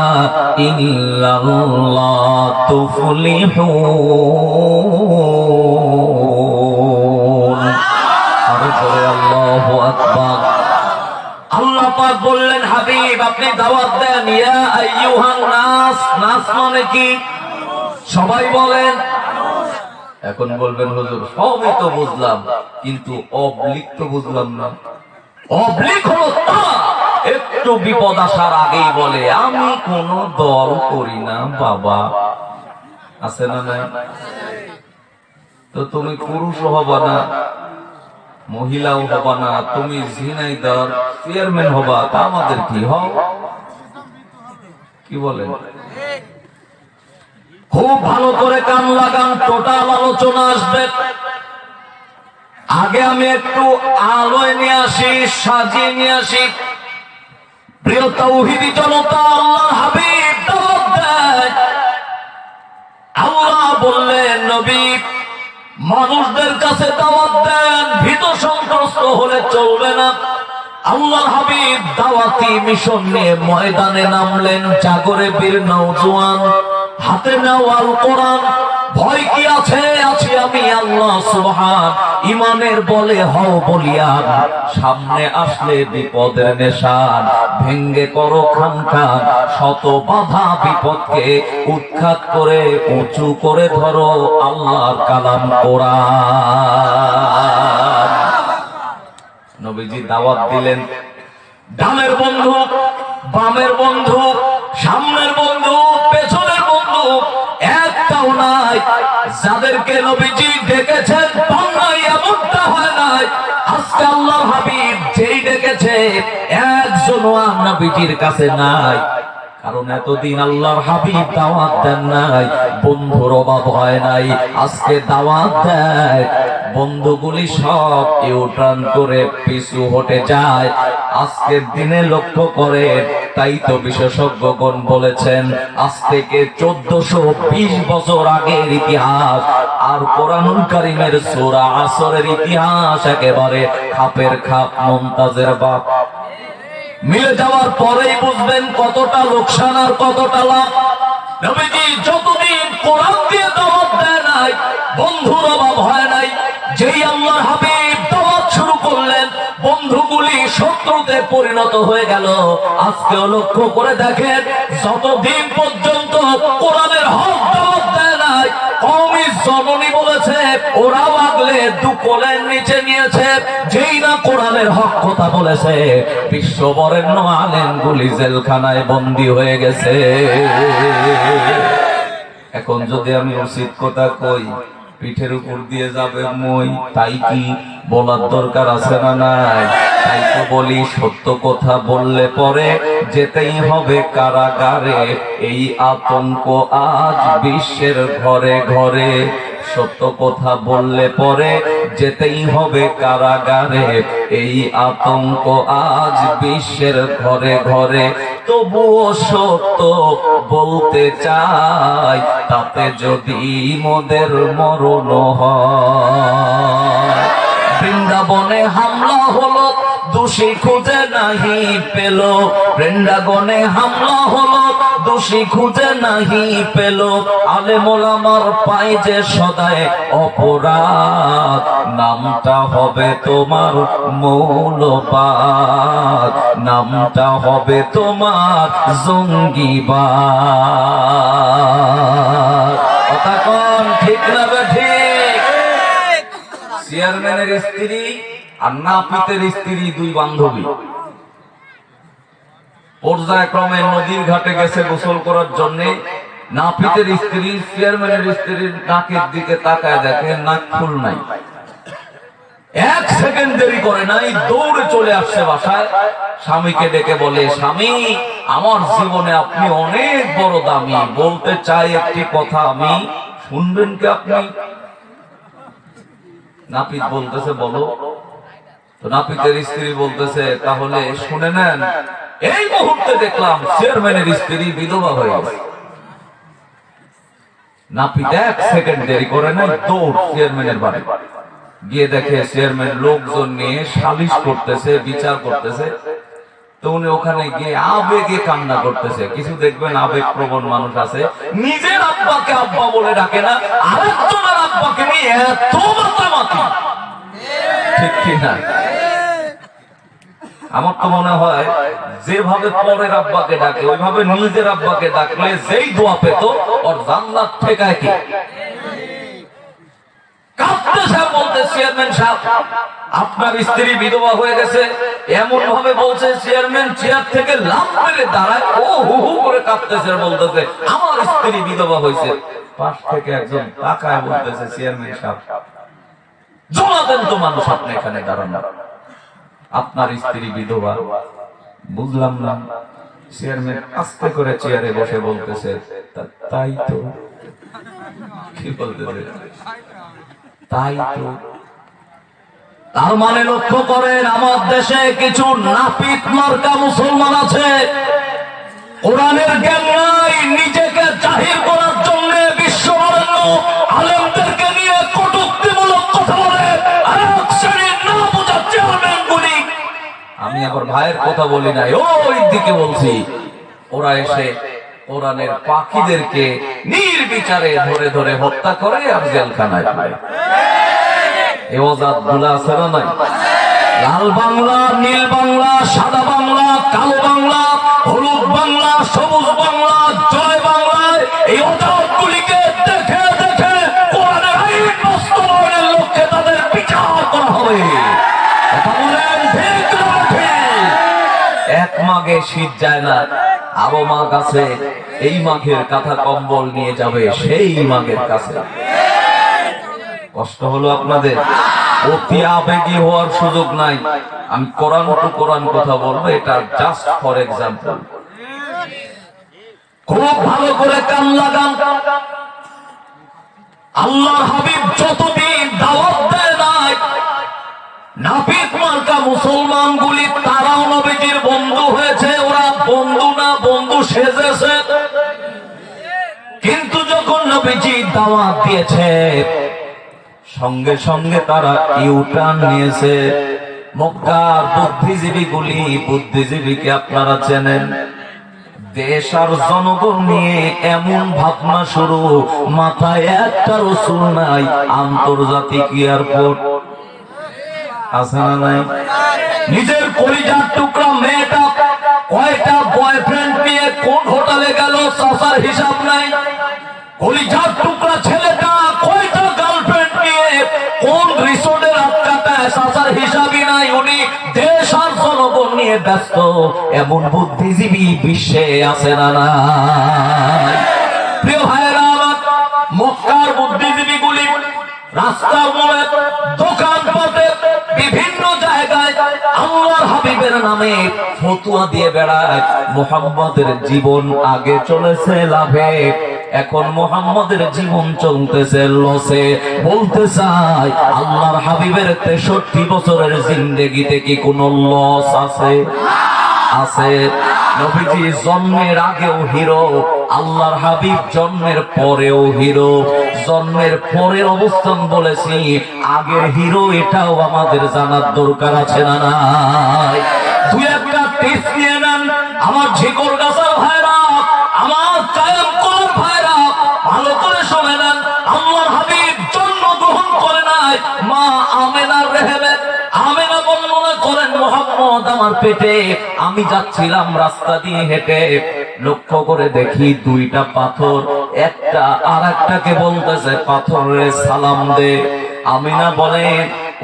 ইল্লাল্লাহ তুফলিহুন। আরে বলে আল্লাহু আকবার। আল্লাহ পাক বললেন, হাবিব আপনি দাওয়াত দেন, ইয়া আইয়ুহান নাস। নাস মানে কি? সবাই বলেন। এখন বলবেন হুজুর সবই তো বুঝলাম, কিন্তু অবলিক তো বুঝলাম না। অবলিক হলো একটু বিপদ আসার আগেই বলে আমি কোন দল করি না বাবা। আছে না নাই? তো তুমি পুরুষ হবা না, মহিলাও হবা না, তুমি ঝিনাইদহ চেয়ারম্যান হবা, তা আমাদের কি হও? কি বলেন? খুব ভালো করে কান লাগান, টোটাল আলোচনা আসবে। আগে আমি একটু আলোয় নিয়ে আসি, সাজিয়ে নিয়ে আসি। প্রিয় তাওহীদি জনতা, আল্লাহর হাবিব দাওয়াত দেয়। আল্লাহ বললেন, নবী মানুষদের কাছে দাওয়াত দেন, ভীত সন্ত্রস্ত হলে চলবে না। আল্লাহর হাবিব দাওয়াতি মিশন নিয়ে ময়দানে নামলেন। জাগরে বীর নওজোয়ান, হাতে নেওয়াল কোরআন। ভয় কি আছে? আছি আমি আল্লাহ সুবহান। ইমানের বলে হও বলিয়ান, সামনে আসলে বিপদের নেশান। ভেঙ্গে করো খান খান, শত বাধা বিপদকে উৎখাত করে উঁচু করে ধরো আল্লাহর কালাম কোরআন। নবীজি দাওয়াত দিলেন। ডানের বন্ধু, বামের বন্ধু, সামনের বন্ধু, পেছনের বন্ধু, একটাও নাই, যাদেরকে নবীজি ডেকেছেন পান নাই এমনটা হয় নাই। আজকে আল্লাহর হাবিব যেই ডেকেছে একজনও আর নবীজির কাছে নাই, কারণ এতদিন আল্লাহর হাবিব দাওয়াত দেন নাই, বন্ধুর অভাব হয় নাই। আজকে দাওয়াত দেয়, বন্ধুগুলি সব ইউটার্ন করে পিছু হটে যায়। আজকের দিনে লক্ষ্য করে, তাই তো বিশেষজ্ঞগণ বলেছেন আজ থেকে 1420 বছর আগের ইতিহাস আর কোরআনুল কারীমের সূরা আসরের ইতিহাস একেবারে খাপের খাপ, মুমতাজের বাপ। মিলে যাওয়ার পরেই বুঝবেন কতটা লোকসান আর কতটা লাভ। নবীজি যতদিন কোরআন দিয়ে দাওয়াত দেয় নাই, বন্ধুর অভাব হয় নাই। যেই আল্লাহর হাবিব দাওয়াত শুরু করলেন, বন্ধুগুলি শত্রুতে পরিণত হয়ে গেল। আজকেও লক্ষ্য করে দেখেন, যতদিন পর্যন্ত কোরআনের হক দাওয়াত দেয় নাই, কওমি জননী বলেছে ওরাও আগলে দু কোলের নিচে নিয়েছে। যেই না কোরআনের হক কথা বলেছে, বিশ্ব বরেণ্য আলেমগুলি জেলখানায় বন্দী হয়ে গেছে। এখন যদি আমি উচিত কথা কই, পিঠের উপর দিয়ে যাবে মই, তাই কি বলার দরকার আছে না নাই? তাই তো বলি, সত্য কথা বললে পরে যেতেই হবে কারাগারে। এই আতঙ্ক আজ বিশ্বের ঘরে ঘরে। সত্য কথা বললে পরে যেতেই হবে কারাগারে। এই আতঙ্ক আজ বিশ্বের ঘরে ঘরে। তবুও সত্য বলতে চাই, তাতে যদি মোদের মরণ হয়। বৃন্দাবনে হামলা হলো, দোষী খুঁজে নাহি পেল। বৃন্দাবনে হামলা হলো, দোষী খুঁজে নাহি পেল। আলেম ওলামার পায় যে সদায় অপরাধ, নামটা হবে তোমার মৌলবাদ, নামটা হবে তোমার জঙ্গিবাদ। কথা কোন ঠিক না ঠিক? চেয়ারম্যানের স্ত্রী আর নাপিতের স্ত্রী দুই বান্ধবী পর্যায়ক্রমে নদীর ঘাটে গেছে গোসল করার জন্য। নাপিতের স্ত্রী চেয়ারম্যানের স্ত্রীর নাকের দিকে তাকায় দেখে নাক ফুল নাই। 1 সেকেন্ড দেরি করে নাই, দৌড়ে চলে আসছে বাসায়। স্বামীকে ডেকে বলে, স্বামী আমার জীবনে আপনি অনেক বড় দামি, বলতে চাই একটি কথা, আমি শুনবেন কি আপনি? নাপিত বলতেছে বলো। তো নাপিতের স্ত্রী বলতেছে, তাহলে শুনে নেন। এই মুহূর্তে দেখলাম চেয়ারম্যানের স্ত্রী বিধবা হয়ে গেছে। নাপিত 1 সেকেন্ড দেরি করে নাই, দৌড় চেয়ারম্যানের বাড়ি গিয়ে দেখে চেয়ারম্যান লোকজন নিয়ে সালিশ করতেছে, বিচার করতেছে। তো উনি ওখানে গিয়ে আবেগে কান্না করতেছে। কিছু দেখবেন আবেগ প্রবণ মানুষ আছে, নিজের আব্বাকে আব্বা বলে ডাকে না, আরেকজনের আব্বাকে নিয়ে এত মাতামাতি, ঠিক কিনা? আমার তো মনে হয় যেভাবে পরের আব্বাকে ডাকে, ওইভাবে নিজের আব্বাকে ডাকলে যেই দোয়া পেত ওর জান্নাত ঠেকায় কি? আপনার স্ত্রী বিধবা হয়ে গেছে, এমন ভাবে বলছে চেয়ারম্যান চেয়ার থেকে লাফ মেরে দাঁড়ায়, ও হু হু করে কাঁপতেছে, বলতেছে আমার স্ত্রী বিধবা হয়েছে। পাশ থেকে একজন তাকায় বলতেছে, চেয়ারম্যান সাহেব জমা দেন তো মানুষ, আপনি এখানে দাঁড়ান, আপনার স্ত্রী বিধবা। বুঝলাম না। চেয়ারম্যান আস্তে করে চেয়ারে বসে বলতেছে, তাই তো। কি বলতেছে? তাই তো। তার মানে লক্ষ্য করেন, আমার দেশে কিছু নাপিত মার্কা মুসলমান আছে, কোরআনের জ্ঞান নাই, নিজেকে জাহির করার জন্য বিশ্ববরেণ্য আলেমদেরকে নিয়ে কটূক্তিমূলক কথা বলে। আরেক শ্রেণীর না বোঝা চেয়ারম্যানগুলি, আমি আবার ভাইয়ের কথা বলি নাই, ওই দিকে বলছি, ওরা এসে কোরআনের পাখিদেরকে নির্বিচারে ধরে ধরে হত্যা করে আর জেলখানায় ফেলে। এই অজাতগুলো আছে না নাই? লাল বাংলা, নীল বাংলা, সাদা বাংলা, কালো বাংলা, হলুদ বাংলা, সবুজ বাংলা, জয় বাংলায় এই অজাতগুলিকে দেখে দেখে কোরআনের আইন বাস্তবায়নের লক্ষ্যে তাদের বিচার করা হবে। কথা বলেন ঠিক না ঠিক? এক মাঘে শীত যায় না, আরো মাঘ আছে। এই মাঘের কাঁথা কম্বল নিয়ে যাবে সেই মাঘের কাছে। কষ্ট হলো আপনাদের? অতি আবেগী হওয়ার সুযোগ নাই। আমি কোরআন টু কোরআন কথা বলবো, এটা জাস্ট ফর এক্সাম্পল। খুব ভালো করে কান লাগান। আল্লাহর হাবিব যতদিন দাওয়াত দেয় নাই, নাপিত মার্কা মুসলমান গুলি তারাও নবীজির বন্ধু হয়েছে। ওরা বন্ধু না বন্ধু সেজেছে। কিন্তু যখন নবীজি দাওয়াত দিয়েছে, সঙ্গে সঙ্গে তারা ইউটার্ন নিয়েছে। মক্কার বুদ্ধিজীবী গুলি, বুদ্ধিজীবীকে আপনারা চেনেন, দেশ আর জনগণ নিয়ে এমন ভাবনা শুরু, মাথায় একটা রসুল নাই, আন্তর্জাতিক এয়ারপোর্ট আছে না নাই? নিজের কলিজার টুকরা মেয়েটা কয়টা বয়ফ্রেন্ড নিয়ে কোন হোটেলে গেল, চাচার হিসাব নাই। কলিজার টুকরা ছেলেটা কয়টা গার্লফ্রেন্ড নিয়ে কোন রিসোর্টে রাত কাটায়, চাচার হিসাবই নাই। উনি দেশ আর জনগণ নিয়ে ব্যস্ত। এমন বুদ্ধিজীবী বিশ্বে আছে না নাই? প্রিয় ভাইয়েরা আমার, মক্কার বুদ্ধিজীবী গুলি রাস্তার মোড়ে, দোকানপাটে, বিভিন্ন জায়গায় আল্লাহর হাবিবের নামে ফতুয়া দিয়ে বেড়ায়। মুহাম্মদের জীবন আগে চলেছে লাভে, এখন মুহাম্মদের জীবন চলতেছে লসে। বলতে চাই, আল্লাহর হাবিবের 63 বছরের জিন্দেগিতে কি কোনো লস আছে? আছে। নবীজি জন্মের আগেও হিরো, আল্লাহর হাবিব জন্মের পরেও হিরো। জন্মের পরের অবস্থান বলেছি, আগের হিরো, এটাও আমাদের জানার দরকার আছে না নাই? দুই একটা টিপস নিয়ে নেন আমার ঝিকর গাছার ভাইরা, আমার কায়েম করার ভাইরা, ভালো করে শুনে নেন। আল্লাহর হাবিব জন্মগ্রহণ করে নাই মা আমেনার রেহেমে। আমেনা বর্ণনা করেন, মুহাম্মদ আমার পেটে, আমি যাচ্ছিলাম রাস্তা দিয়ে হেঁটে, লক্ষ্য করে দেখি দুইটা পাথর, একটা আর একটাকে বলতেছে পাথরের সালাম দে। আমিনা বলে,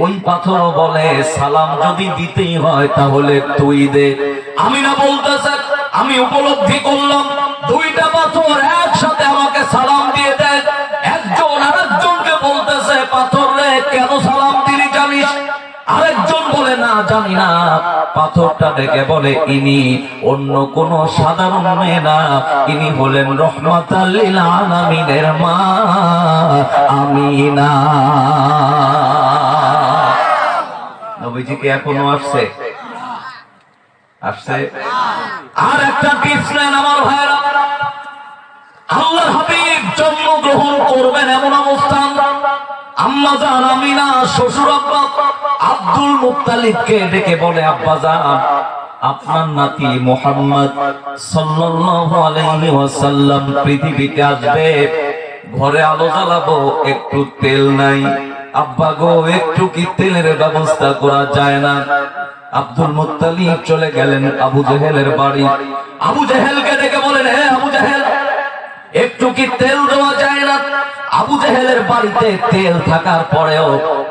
ওই পাথর বলে, সালাম যদি দিতেই হয় তাহলে তুই দে। আমিনা বলতেছে, আমি উপলব্ধি করলাম দুইটা পাথর একসাথে আমাকে সালাম দিয়ে দেয়। একজন আরেকজনকে বলতেছে, পাথর রে কেন সালাম দিলি জানিস? আরেকজন বলে, না জানি না। পাথরটা ডেকে বলে, ইনি অন্য কোন সাধারণ মেয়ে না, ইনি হলেন রহমাতাল লিল আলামিনের মা আমিনা। নবীজি কি এখনো আসছে? আসছে। আর একটা টিপস নেন আমার ভাইরা, আল্লাহর হাবিব জন্মগ্রহণ করবেন এমন অবস্থান, আম্মা জান আমিনা শ্বশুর আব্বা আব্দুল মুত্তালিবকে ডেকে বলে, আব্বা জান, আপনার নাতি মুহাম্মদ সাল্লাল্লাহু আলাইহি ওয়াসাল্লাম পৃথিবীতে আসবে, ঘরে আলো জ্বালাবো, একটু তেল নাই। আব্বা গো, একটু কি তেলের ব্যবস্থা করা যায় না? আব্দুল মুত্তালিব চলে গেলেন আবু জেহেলের বাড়ি। আবু জেহেলকে ডেকে বলেন, হে আবু জেহেল, একটু কি তেল দেওয়া যায় না? আবু জেহেলের বাড়িতে তেল থাকার পরেও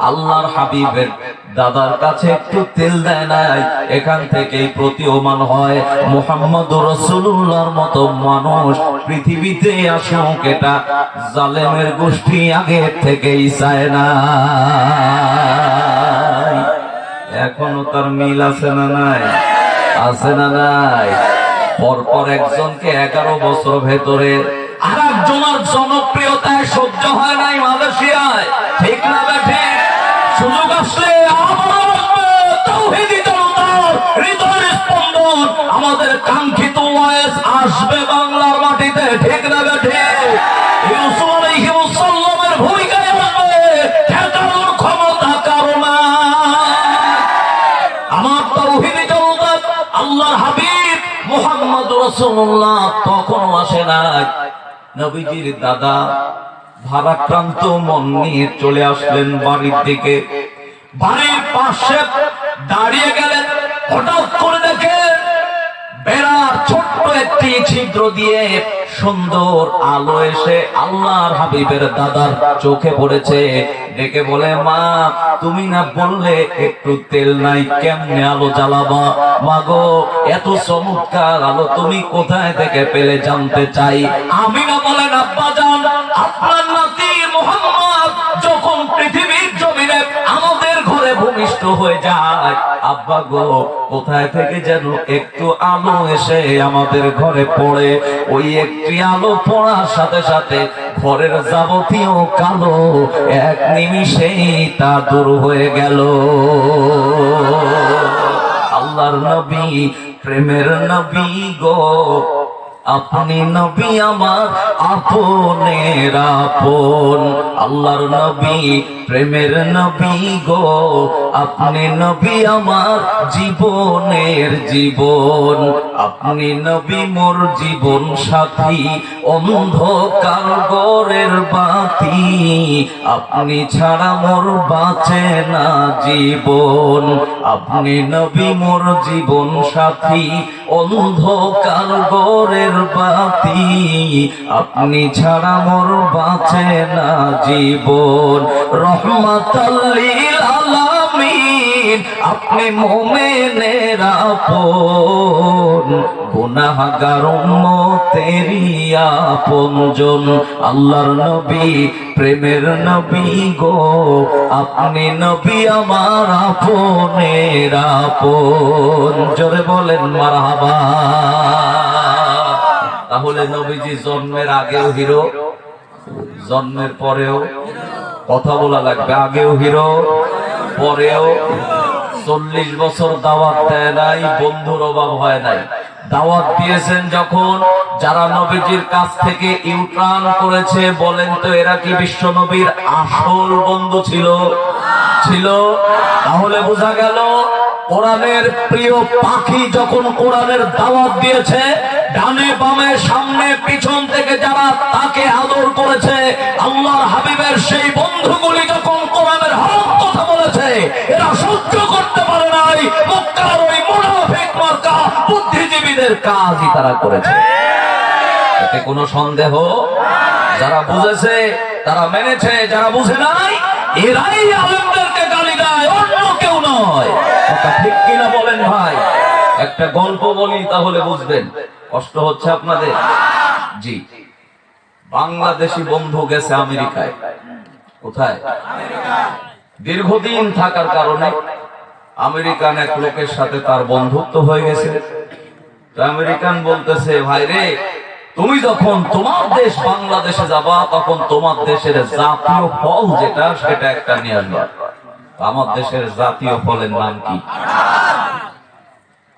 আল্লাহর হাবিবের দাদার কাছে একটু তেল দেয় নাই। এখান থেকেই প্রতীয়মান হয় মুহাম্মদুর রাসূলুল্লাহর মতো মানুষ পৃথিবীতে আসুক, এটা জালেমের গোষ্ঠী আগে থেকেই চায় না। এখনো তার মিল আছে না নাই? আছে না নাই? পরপর একজনকে 11 বছর ভেতরে আর একজনের জনপ্রিয়তায় সহ্য হয় নাই মালয়েশিয়ায়, ঠিক না বেঠে? সুযোগ আসলে হৃদয়ের স্পন্দন, আমাদের কাঙ্ক্ষিত ওয়াইস আসবে বাংলার মাটিতে, ঠিক না বেঠে? ইউসুফ আলাইহিস সালামের ভূমিকায় আসবে, ঠেকানোর ক্ষমতা কারো না। আমার তাওহীদি জনতা, আল্লাহর হাবিব মুহাম্মদ রাসূলুল্লাহ তখনও আসে নাই। নবীজির দাদা ভারাক্রান্ত মন নিয়ে চলে আসলেন বাড়ির দিকে। বাড়ির পাশে দাঁড়িয়ে গেলেন, হঠাৎ করে দেখে বেড়ার ছোট্ট একটি ছিদ্র দিয়ে সুন্দর আলো এসে আল্লাহর হাবিবের দাদার চোখে পড়েছে। ডেকে বলে, মা তুমি না বললে একটু তেল নাই, কেমনে আলো জ্বালাবা? মাগো এত চমৎকার আলো তুমি কোথায় থেকে পেলে জানতে চাই। আমিনা বলেন, আব্বাজান আপনার নাতি মুহাম্মদ যখন পৃথিবীর জমিনে আমাদের ঘরে ভূমিষ্ঠ হয়ে যায়, আব্বা গো কোথায় থেকে যেন একটু আলো এসে আমাদের ঘরে পড়ে। ওই একটি আলো পড়ার সাথে সাথে ঘরের যাবতীয় কালো এক নিমিষেই তা দূর হয়ে গেল। আল্লাহর নবী, প্রেমের নবী গো, আপনি নবী আমার আপনের আপন। আল্লাহর নবী, প্রেমের নবী গো, আপনি নবী আমার জীবনের জীবন। আপনি নবী মোর জীবন সাথী, অন্ধকার ঘরের বাতি, আপনি ছাড়া মোর বাঁচে না জীবন। আপনি নবী মোর জীবন সাথী, অন্ধকার ঘরের বাতি, আপনি ছাড়া মোর বাঁচে না জীবন। রহমাতাল লিল আলামিন, আপনি মুমিনের আপন, গুনাহগার উম্মতেরই আপনজন। আল্লাহর নবী, প্রেমের নবী গো, আপনি নবী আমার আপনের আপন। জোরে বলেন মারহাবা। তাহলে নবীজি জন্মের আগেও হিরো, জন্মের পরেও, কথা বলা লাগবে, আগেও হিরো পরেও। 40 বছর দাওয়াত দেয় নাই, বন্ধুর অভাব হয় নাই। দাওয়াত দিয়েছেন যখন, যারা নবীজির কাছ থেকে ইউটার্ন করেছে, বলেন তো এরা কি বিশ্ব নবীর আসল বন্ধু ছিল? ছিল। তাহলে বোঝা গেল কোরআনের প্রিয় পাখি যখন কোরআনের দাওয়াত দিয়েছে, ডানে বামে সামনে পিছন থেকে যারা তাকে আদর করেছে, আল্লাহর হাবিবের সেই বন্ধুগুলি যখন কোরআনের হক কথা বলেছে, এরা সহ্য করতে পারে নাই। মক্কার ওই মুনাফিক মার্কা বুদ্ধিজীবীদের কাজই তারা করেছে, এতে কোনো সন্দেহ। যারা বুঝেছে তারা মেনেছে, যারা বুঝে নাই এরাই আলেমদেরকে গালি দেয়, অন্য কেউ নয়। কথা ঠিক কিনা বলেন ভাই? একটা গল্প বলি তাহলে বুঝবেন। কষ্ট হচ্ছে আপনাদের? জি, বাংলাদেশি বন্ধু গেছে আমেরিকায়। কোথায়? দীর্ঘদিন থাকার কারণে আমেরিকান এক লোকের সাথে তার বন্ধুত্ব হয়ে গেছে। আমেরিকান বলতেছে, ভাই রে, তুমি যখন তোমার দেশ বাংলাদেশে যাবা, তখন তোমার দেশের জাতীয় ফল যেটা, সেটা একটা নিয়ে আসবা। আমার দেশের জাতীয় ফলের নাম কি?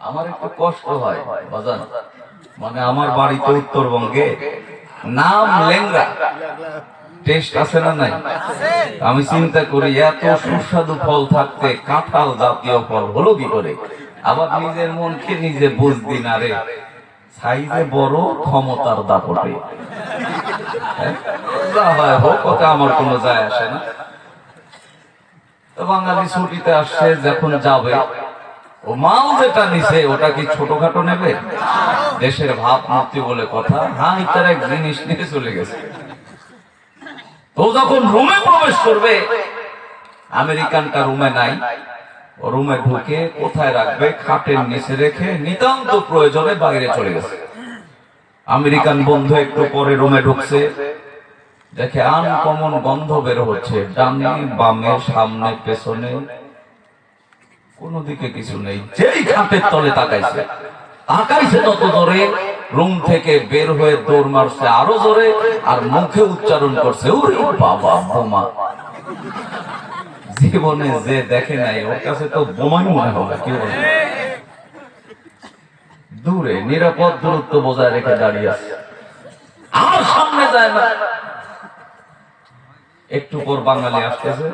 আমার একটু কষ্ট হয় বাজান, মানে আমার বাড়ি তো উত্তরবঙ্গে, নাম লেঙ্গা, টেস্ট আছে না নাই? আমি চিন্তা করি এত সুস্বাদু ফল থাকতে কাঁঠাল জাতীয় ফল হলো কি করে? আবার নিজের মনকে নিজে বুঝদি না রে, সাইজে বড়, ক্ষমতার দাপটে। যা হয় হোক, ওটা আমার কোনো যায় আসে না। তো বাঙালি ছুটিতে আসছে, যখন যাবে, ও মাল যেটা নিছে ওটা কি ছোটখাটো নেবে? দেশের ভাব মুক্তি বলে কথা, হ্যাঁ ইতার এক জিনিস নিয়ে চলে গেছে। তো যখন রুমে প্রবেশ করবে, আমেরিকানটা রুমে নাই, রুমে ঢুকে কোথায় রাখবে, খাটের নিচে রেখে নিতান্ত প্রয়োজনে বাইরে চলে গেছে। আমেরিকান বন্ধু একটু পরে রুমে ঢুকছে, দেখে আনকমন গন্ধ বের হচ্ছে, ডানে বামে সামনে পেছনে কোন দিকে কিছু নেই। যেই খাটের তলে তাকাইছে, তাকাইছে তত জোরে, রুম থেকে বের হয়ে দৌড় মারছে আরো জোরে, আর মুখে উচ্চারণ করছে, ওরে বাবা বোমা। জীবনে যে দেখে নাই ওর কাছে তো বোমাই মনে হবে। কি বলে? দূরে নিরাপদ দূরত্ব বজায় রেখে দাঁড়িয়ে আছে, আর সামনে যায় না। একটু পর বাঙালি আসতেছে,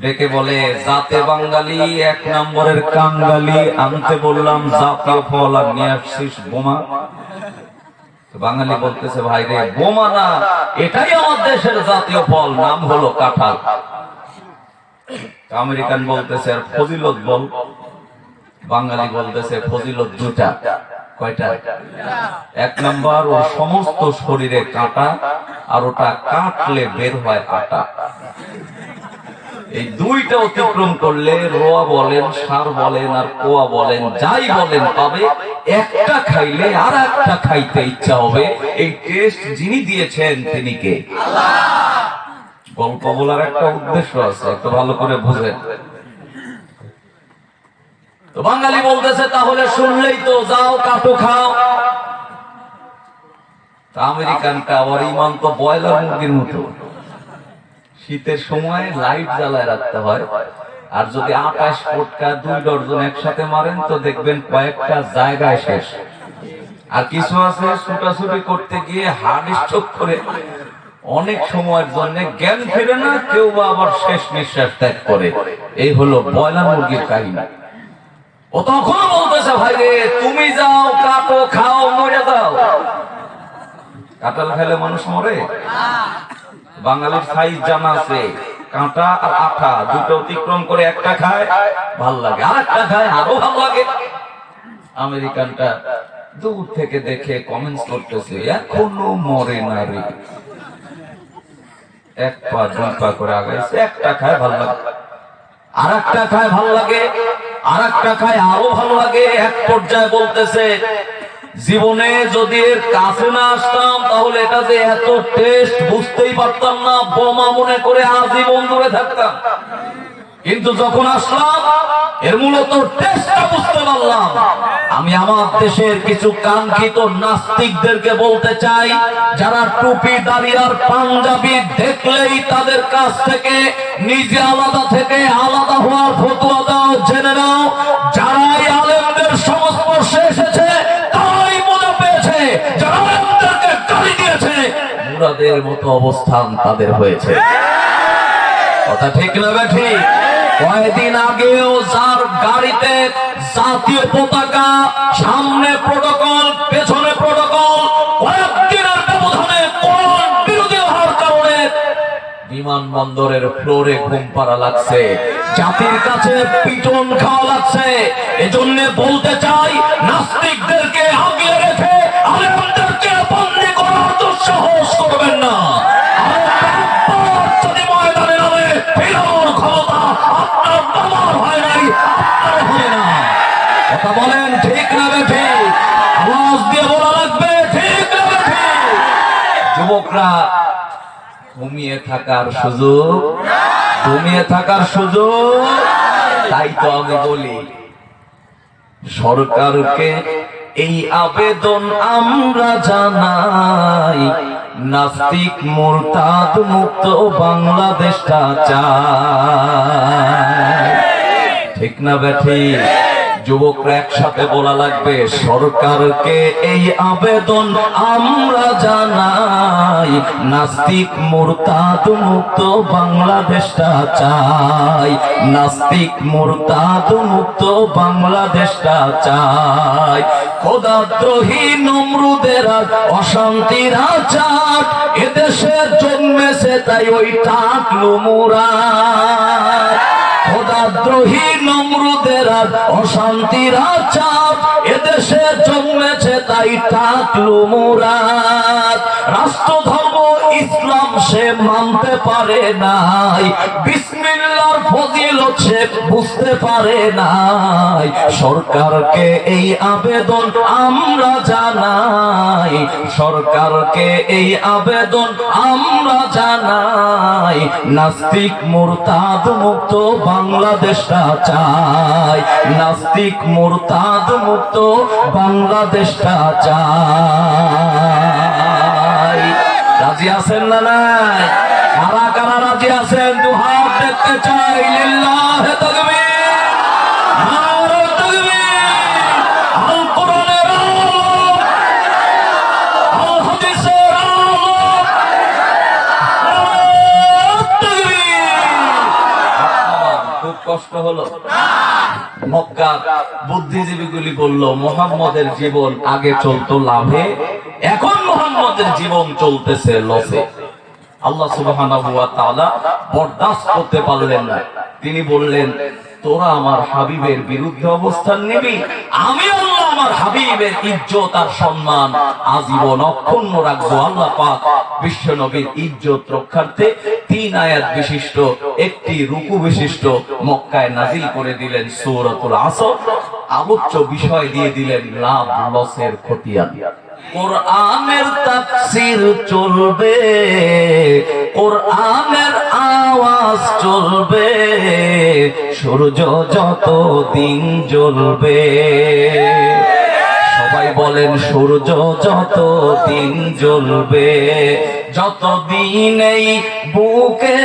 ডেকে বলে, জাতে বাঙালি, 1 নম্বরের কাঙ্গালি, আনতে বললাম জাতীয় ফল আর নিয়ে আসছিস বোমা। বাঙালি বলতেছে, ভাই রে, বোমা না, এটাই আমার দেশের জাতীয় ফল, নাম হলো কাঁঠাল। আমেরিকান বলতেছে, আর ফজিলত বল। বাঙালি বলতেছে, ফজিলত 2টা। কয়টা? 1 নাম্বার, ওর সমস্ত শরীরে কাঁটা, আর ওটা কাটলে বের হয় আটা। এই দুইটা অতিক্রম করলে রোয়া বলেন, সার বলেন, আর কোয়া বলেন, যাই বলেন, তবে একটা খাইলে আর একটা খাইতে ইচ্ছা হবে। এই টেস্ট যিনি দিয়েছেন তিনি কে? গল্প বলার একটা উদ্দেশ্য আছে, একটু ভালো করে বুঝেন। তো বাঙালি বলতেছে তাহলে শুনলেই তো, যাও কাটো খাও। আমেরিকানটা ওর ইমান তো ব্রয়লার মুরগির মতো, শীতের সময় লাইট জ্বালায় রাখতে হয়। আর যদি 28 ফুটকা 2 ডজন একসাথে মারেন তো দেখবেন কয়েকটা জায়গায় শেষ। আর কিছু আছে ছুটাছুটি করতে গিয়ে হার্ট স্ট্রোক করে অনেক সময়ের জন্য জ্ঞান ফেরে না, কেউ বা আবার শেষ নিঃশ্বাস ত্যাগ করে। এই হলো ব্রয়লার মুরগির কাহিনী। ও তখন বলতেছে, ভাই রে তুমি যাও কাটো খাও মরে যাও। কাঁঠাল খেলে মানুষ মরে? বাঙালির সাইজ জানা আছে, কাঁটা আর আঠা দুটো অতিক্রম করে একটা খায় ভাল লাগে, আর একটা খায় আরো ভাল লাগে। আমেরিকানটা দূর থেকে দেখে কমেন্টস করতেছে, এখনো মরে না রে। 1 পা 2 পা করে আগাইছে, একটা খায় ভাল লাগে, আর একটা খায় ভাল লাগে, আর একটা খায় আরো ভালো লাগে। এক পর্যায়ে বলতেছে, জীবনে যদি এর কাছে না আসতাম তাহলে এটা যে এত টেস্ট বুঝতেই পারতাম না, বোমা মনে করে আজীবন দূরে থাকতাম। কিন্তু যখন আসলাম এর মূলত টেস্টটা বুঝতে পারলাম। আমি আমার দেশের কিছু কাঙ্ক্ষিত নাস্তিকদেরকে বলতে চাই, যারা টুপি দাড়ি আর পাঞ্জাবি দেখলেই তাদের কাছ থেকে নিজে আলাদা থেকে আলাদা হওয়ার ফতোয়া দাও, জেনে নাও যারাই আলেমদের সংস্পর্শে এসেছে তারাই মজা পেয়েছে, যারা আলেমদেরকে গালি দিয়েছে মুরাদের মতো অবস্থান তাদের হয়েছে। কথা ঠিক না ঠিক? কয়েকদিন আগেও যার গাড়িতে জাতীয় পতাকা, সামনে প্রটোকল, পেছনে প্রটোকল, কয়েকদিনের ব্যবধানে কোরআন বিরোধী হওয়ার কারণে বিমানবন্দরের ফ্লোরে ঘুম পাড়া লাগছে, জাতির কাছে পিটন খাওয়া লাগছে। এজন্য বলতে চাই, নাস্তিকদেরকে আগলে রেখে আলেমদেরকে বন্দী করার দুঃসাহস করবেন না। কথা বলেন ঠিক না ঠিক? আওয়াজ দিয়ে বলা লাগবে ঠিক না ঠিক? যুবকরা ঘুমিয়ে থাকার সুযোগ, ঘুমিয়ে থাকার সুযোগ। তাই তো আমি বলি সরকারকে এই আবেদন আমরা জানাই, নাস্তিক মুরতাদ মুক্ত বাংলাদেশটা চাই। ঠিক না বেঠিক? যুবকরা একসাথে বলা লাগবে, সরকারকে এই আবেদন আমরা জানাই, নাস্তিক মুরতাদ মুক্ত বাংলাদেশটা চাই, নাস্তিক মুরতাদ মুক্ত বাংলাদেশটা চাই। খোদাদ্রোহী নমরুদের আর অশান্তির আচার এদেশে জন্মেছে, তাই ওই টাকলু মুরাদ। খোদাদ্রোহী নমরুদের আর অশান্তির আচার এদেশে জন্মেছে, তাই টাকলু মুরাদ। রাষ্ট্র ধর্ম ইসলাম সে মানতে পারে নাই, বিসমিল্লাহর ফজিলত সে বুঝতে পারে নাই। সরকারকে এই আবেদন আমরা জানাই, সরকারকে এই আবেদন আমরা জানাই, নাস্তিক মুরতাদ মুক্ত বাংলাদেশটা চাই, নাস্তিক মুরতাদ মুক্ত বাংলাদেশটা চাই। রাজি আছেন না নাই? কারা কারা রাজি আছেন? দু হাত দেখতে চাই। লিল্লাহে তাকবীর, নারে তাকবীর। আল কোরআনের আলো, আল হাদিসের আলো, নারে তাকবীর। খুব কষ্ট হলো। মক্কার বুদ্ধিজীবীগুলি বলল, মুহাম্মদের জীবন আগে চলতো লাভে, এখন মুহাম্মদের জীবন চলতেছে লসে। আল্লাহ সুবহানাহু ওয়া তাআলা বরদাস্ত করতে পারলেন না। তিনি বললেন, তোরা আমার হাবিবের বিরুদ্ধে অবস্থান নিবি, আমি আল্লাহ আমার হাবিবের ইজ্জত আর সম্মান আজীবন অক্ষুণ্ণ রাখবো। আল্লাহ পাক বিশ্ব নবীর ইজ্জত রক্ষার্থে 3 আয়াত বিশিষ্ট একটি রুকু বিশিষ্ট মক্কায় নাজিল করে দিলেন সূরাতুল আসর। আলোচ্য বিষয় দিয়ে দিলেন লাভ লসের খতিয়ান। কোরআনের তাফসীর চলবে, কোরআনের আওয়াজ চলবে, সূর্য যত দিন জ্বলবে। সবাই বলেন সূর্য যত দিন জ্বলবে, যতদিন এই বুকে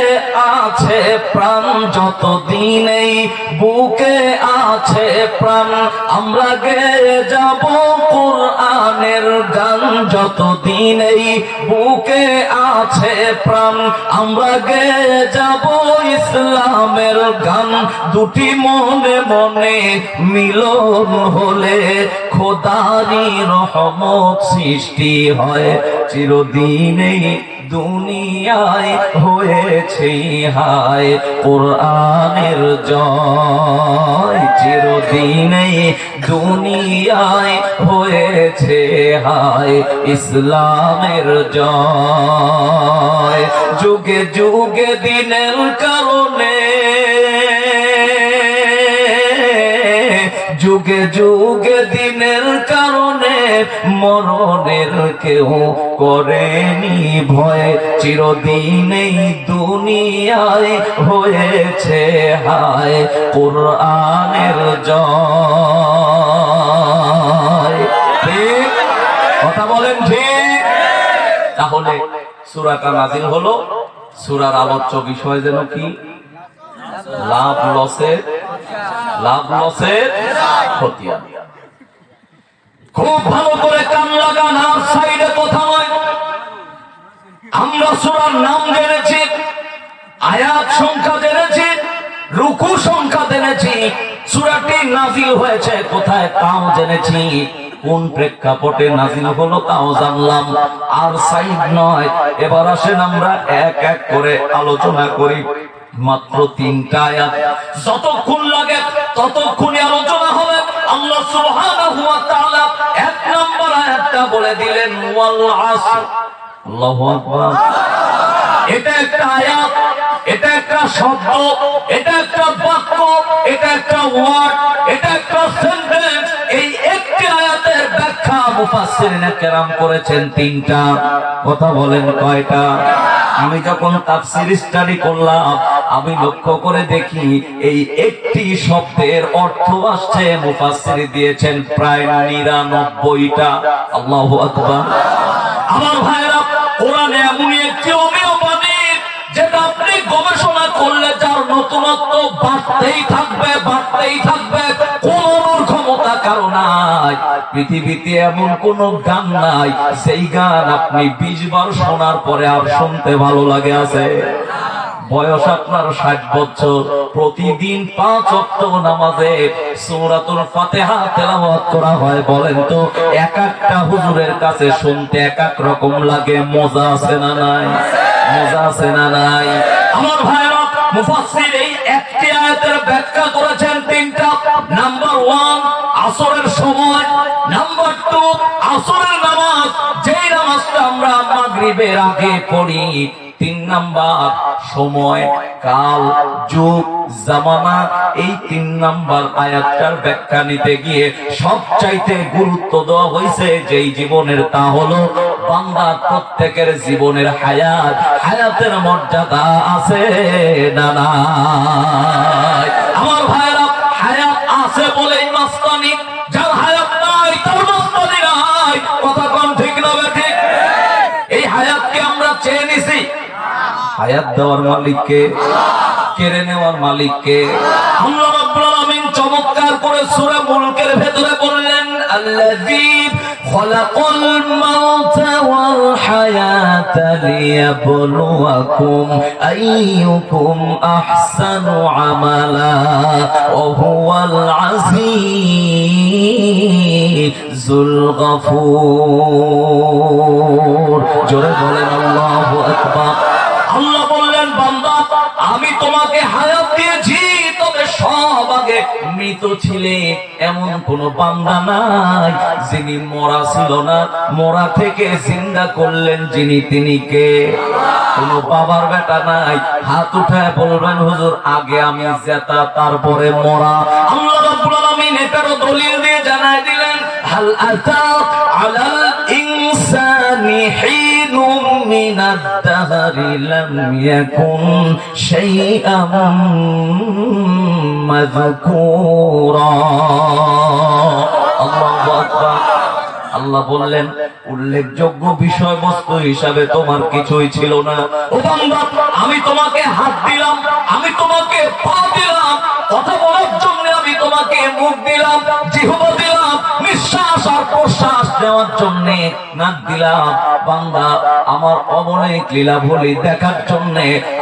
আছে প্রাণ, যতদিন এই বুকে আছে প্রাণ, আমরা গেয়ে যাব কোরআনের গান। যতদিন এই বুকে আছে প্রাণ, আমরা গেয়ে যাব ইসলামের গান। দুটি মনে মনে মিলন হলে খোদারি রহমত সৃষ্টি হয়। চিরদিনেই দুনিয়ায় হয়েছে হায় কোরআনের জয়, চিরদিনেই দুনিয়ায় হয়েছে হায় ইসলামের জয়। যুগে যুগে দিনের কারণে, যুগে যুগে দিনের কারণে মরণের কেউ করেনি ভয়। চিরদিনেই দুনিয়ায় হয়েছে হায় কোরআনের জয়। ঠিক কথা বলেন, ঠিক? তাহলে সূরাটা নাজিল হলো, সূরার আলোচ্য বিষয় যেন কি? লাভ লসের, লাভ লসের খতিয়ান। খুব ভালো করে কান লাগান, আর সাইডে কথা নয়। আমরা সূরার নাম জেনেছি, আয়াত সংখ্যা জেনেছি, রুকু সংখ্যা জেনেছি, সূরাটি নাজিল হয়েছে কোথায় তাও জেনেছি, কোন প্রেক্ষাপটে নাজিল হলো তাও জানলাম। আর সাইড নয়। এবার আসেন আমরা এক এক করে আলোচনা করি। মাত্র 3টা আয়াত, যতক্ষণ লাগে ততক্ষণই আলোচনা হবে। আল্লাহ সুবহানাহু ওয়া তাআলা 1 নম্বর আয়াতটা বলে দিলেন ওয়াল আসর। আল্লাহু আকবার। এটা একটা আয়াত, এটা একটা শব্দ, এটা একটা বাক্য, এটা একটা ওয়ার্ড, এটা একটা সেন্টেন্স। এই একটি আয়াতের ব্যাখ্যা মুফাসসিরিনে কেরাম করেছেন 3টা। কথা বলেন কয়টা? আমি যখন তাফসীর স্টাডি করলাম, আমি লক্ষ্য করে দেখি এই একটি শব্দের অর্থ আসছে মুফাসসির দিয়েছেন প্রায় 99টা। আল্লাহু আকবার। আমার ভাইরা, কোরআনে এমনই একটি অমীয় বাণী যেটা আপনি গবেষণা করলে যার নতুনত্ব বাড়তেই থাকবে, বাড়তেই থাকবে। কোন ক্ষমতা কারো নাই। পৃথিবীতে এমন কোন গান নাই সেই গান আপনি 20 বার শোনার পরে আর শুনতে ভালো লাগে আছে? বয়স আপনার 60 বছর, প্রতিদিন 5 ওয়াক্ত নামাজে সূরাতুল ফাতিহা তেলাওয়াত করা হয়। বলেন তো এক একটা হুজুরের কাছে শুনতে এক এক রকম লাগে। মজা আছে না নাই? মজা আছে না নাই? আমার ভাইরা, মুফাসসির এই একটি আয়াতের ব্যাখ্যা করেছেন 3টা। নাম্বার 1 আসরের সময়, নাম্বার 2 আসরের নামাজ, যেই নামাজটা আমরা মাগরিবের আগে পড়ি। 3 নাম্বার সময়, কাল, যুগ, জামানা। এই 3 নাম্বার আয়াতটার ব্যাখ্যা নিতে গিয়ে সবচাইতে গুরুত্ব দেওয়া হয়েছে যেই জীবনের, তা হলো বান্দার প্রত্যেকের জীবনের হায়াত। হায়াতের মর্যাদা আছে না নাই? আমার ভাইরা, হায়াত আছে বলেই মাস্তানি, যার হায়াত নাই তার মাস্তানি নাই। কথা কোন ঠিক না ঠিক? এই হায়াতকে আমরা চেয়ে নিছি। হায়াত দেওয়ার মালিককে, কেড়ে নেওয়ার মালিককে। আল্লাহ রাব্বুল আলামিন চমৎকার করে সূরা মুলকের ভেতরে বললেন, আল্লাযী খালাকাল মাউতা ওয়াল হায়াতা লিয়াবলুয়াকুম আইয়ুকুম আহসানু আমালা ওয়া হুয়াল আজিজুল গফুর। জোরে বলেন আল্লাহু আকবার। আল্লাহ বললেন, বান্দা আমি তোমাকে হায়াত দিয়েছি, তবে সব আগে মৃত ছিলে এমন কোন বান্দা নাই যিনি মরা ছিল না, মরা থেকে জিন্দা করলেন যিনি, তিনি কে? কোন বাবার বেটা নাই। হাত উঠায় বলবেন হুজুর আগে আমি জেতা তারপরে মরা। আল্লাহ রাব্বুল আলামিন এটারও দলিল দিয়ে জানায় দিলেন, হাল আতা আলাল ইনসানি হিনুম মিনাদ দাহরি লাম ইয়াকুন শাইআম মাযকুরা। আল্লাহু আকবার। আল্লাহ বললেন উল্লেখযোগ্য বিষয়বস্তু হিসাবে তোমার কিছুই ছিল না। ও বান্দা, আমি তোমাকে হাত দিলাম, আমি তোমাকে পা দিলাম, কথা বলার জন্য আমি তোমাকে মুখ দিলাম, জিহ্বা দিলাম, নিঃশ্বাস আর প্রশ্বাস নেওয়ার জন্য নাক দিলাম। বান্দা, আমার অনেক লীলাভূলি দেখার জন্য,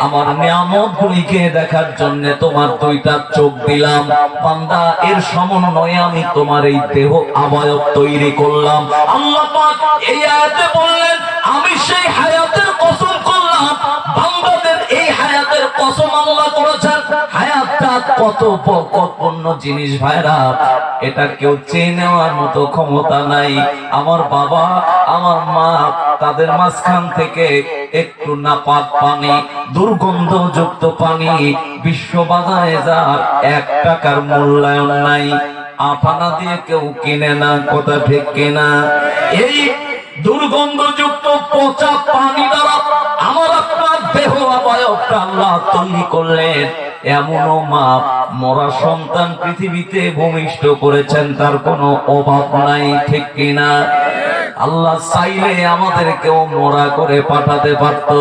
আমার নিয়ামতগুলিকে দেখার জন্য তোমার দুইটা চোখ দিলাম। বান্দা, এর সমন্বয়ে আমি তোমার এই দেহ অবয়ব তৈরি করলাম। আল্লাহ পাক এই আয়াতে বললেন আমি সেই হায়াতের কসম করলাম। বান্দাদের এই হায়াতের কসম আল্লাহ করেছেন। হায়াতটা কত বরকতপূর্ণ জিনিস ভাইরা, এটা কেউ চেয়ে নেওয়ার মতো ক্ষমতা নাই। আমার বাবা, আমার মা, তাদের মাঝখান থেকে একটু নাপাক পানি, দুর্গন্ধযুক্ত পানি বিশ্ব বাজারে যার 1 টাকার মূল্যায়ন নাই। আপানা দিয়ে কেউ কিনে না, কথা ঠিক কিনা? এই দুর্গন্ধযুক্ত পচা পানি দ্বারা আমার আপনার দেহ অবয়বটা আল্লাহ তৈরি করলেন। এমনও মা মরা সন্তান পৃথিবীতে ভূমিষ্ঠ করেছেন, তার কোনো অভাব নাই, ঠিক কিনা? আল্লাহ চাইলে আমাদেরকেও মরা করে পাঠাতে পারত।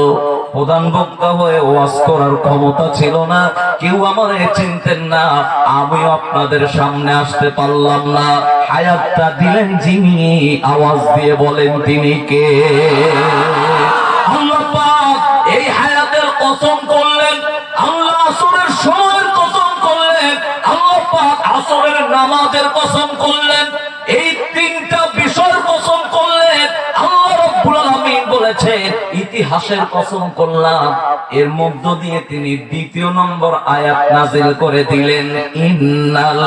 প্রধান বক্তা হয়ে ওয়াজ করার ক্ষমতা ছিল না, কেউ আমাদের চিনতেন না, আমিও আপনাদের সামনে আসতে পারলাম না। হায়াতটা দিলেন যিনি, আওয়াজ দিয়ে বলেন তিনি কে? আল্লাহ পাক এই হায়াতের কসম করলেন, আল্লাহ আসরের সময়ের কসম করলেন, আল্লাহ পাক আসরের নামাজের কসম করলেন, এই 3টা বিষয়ের কসম করলেন। আল্লাহ রাব্বুল আলামিন বলেছেন ইতিহাসের কসম করলাম। এর মধ্য দিয়ে তিনি 2য় নম্বর আয়াত নাযিল করে দিলেন, ইন্নাল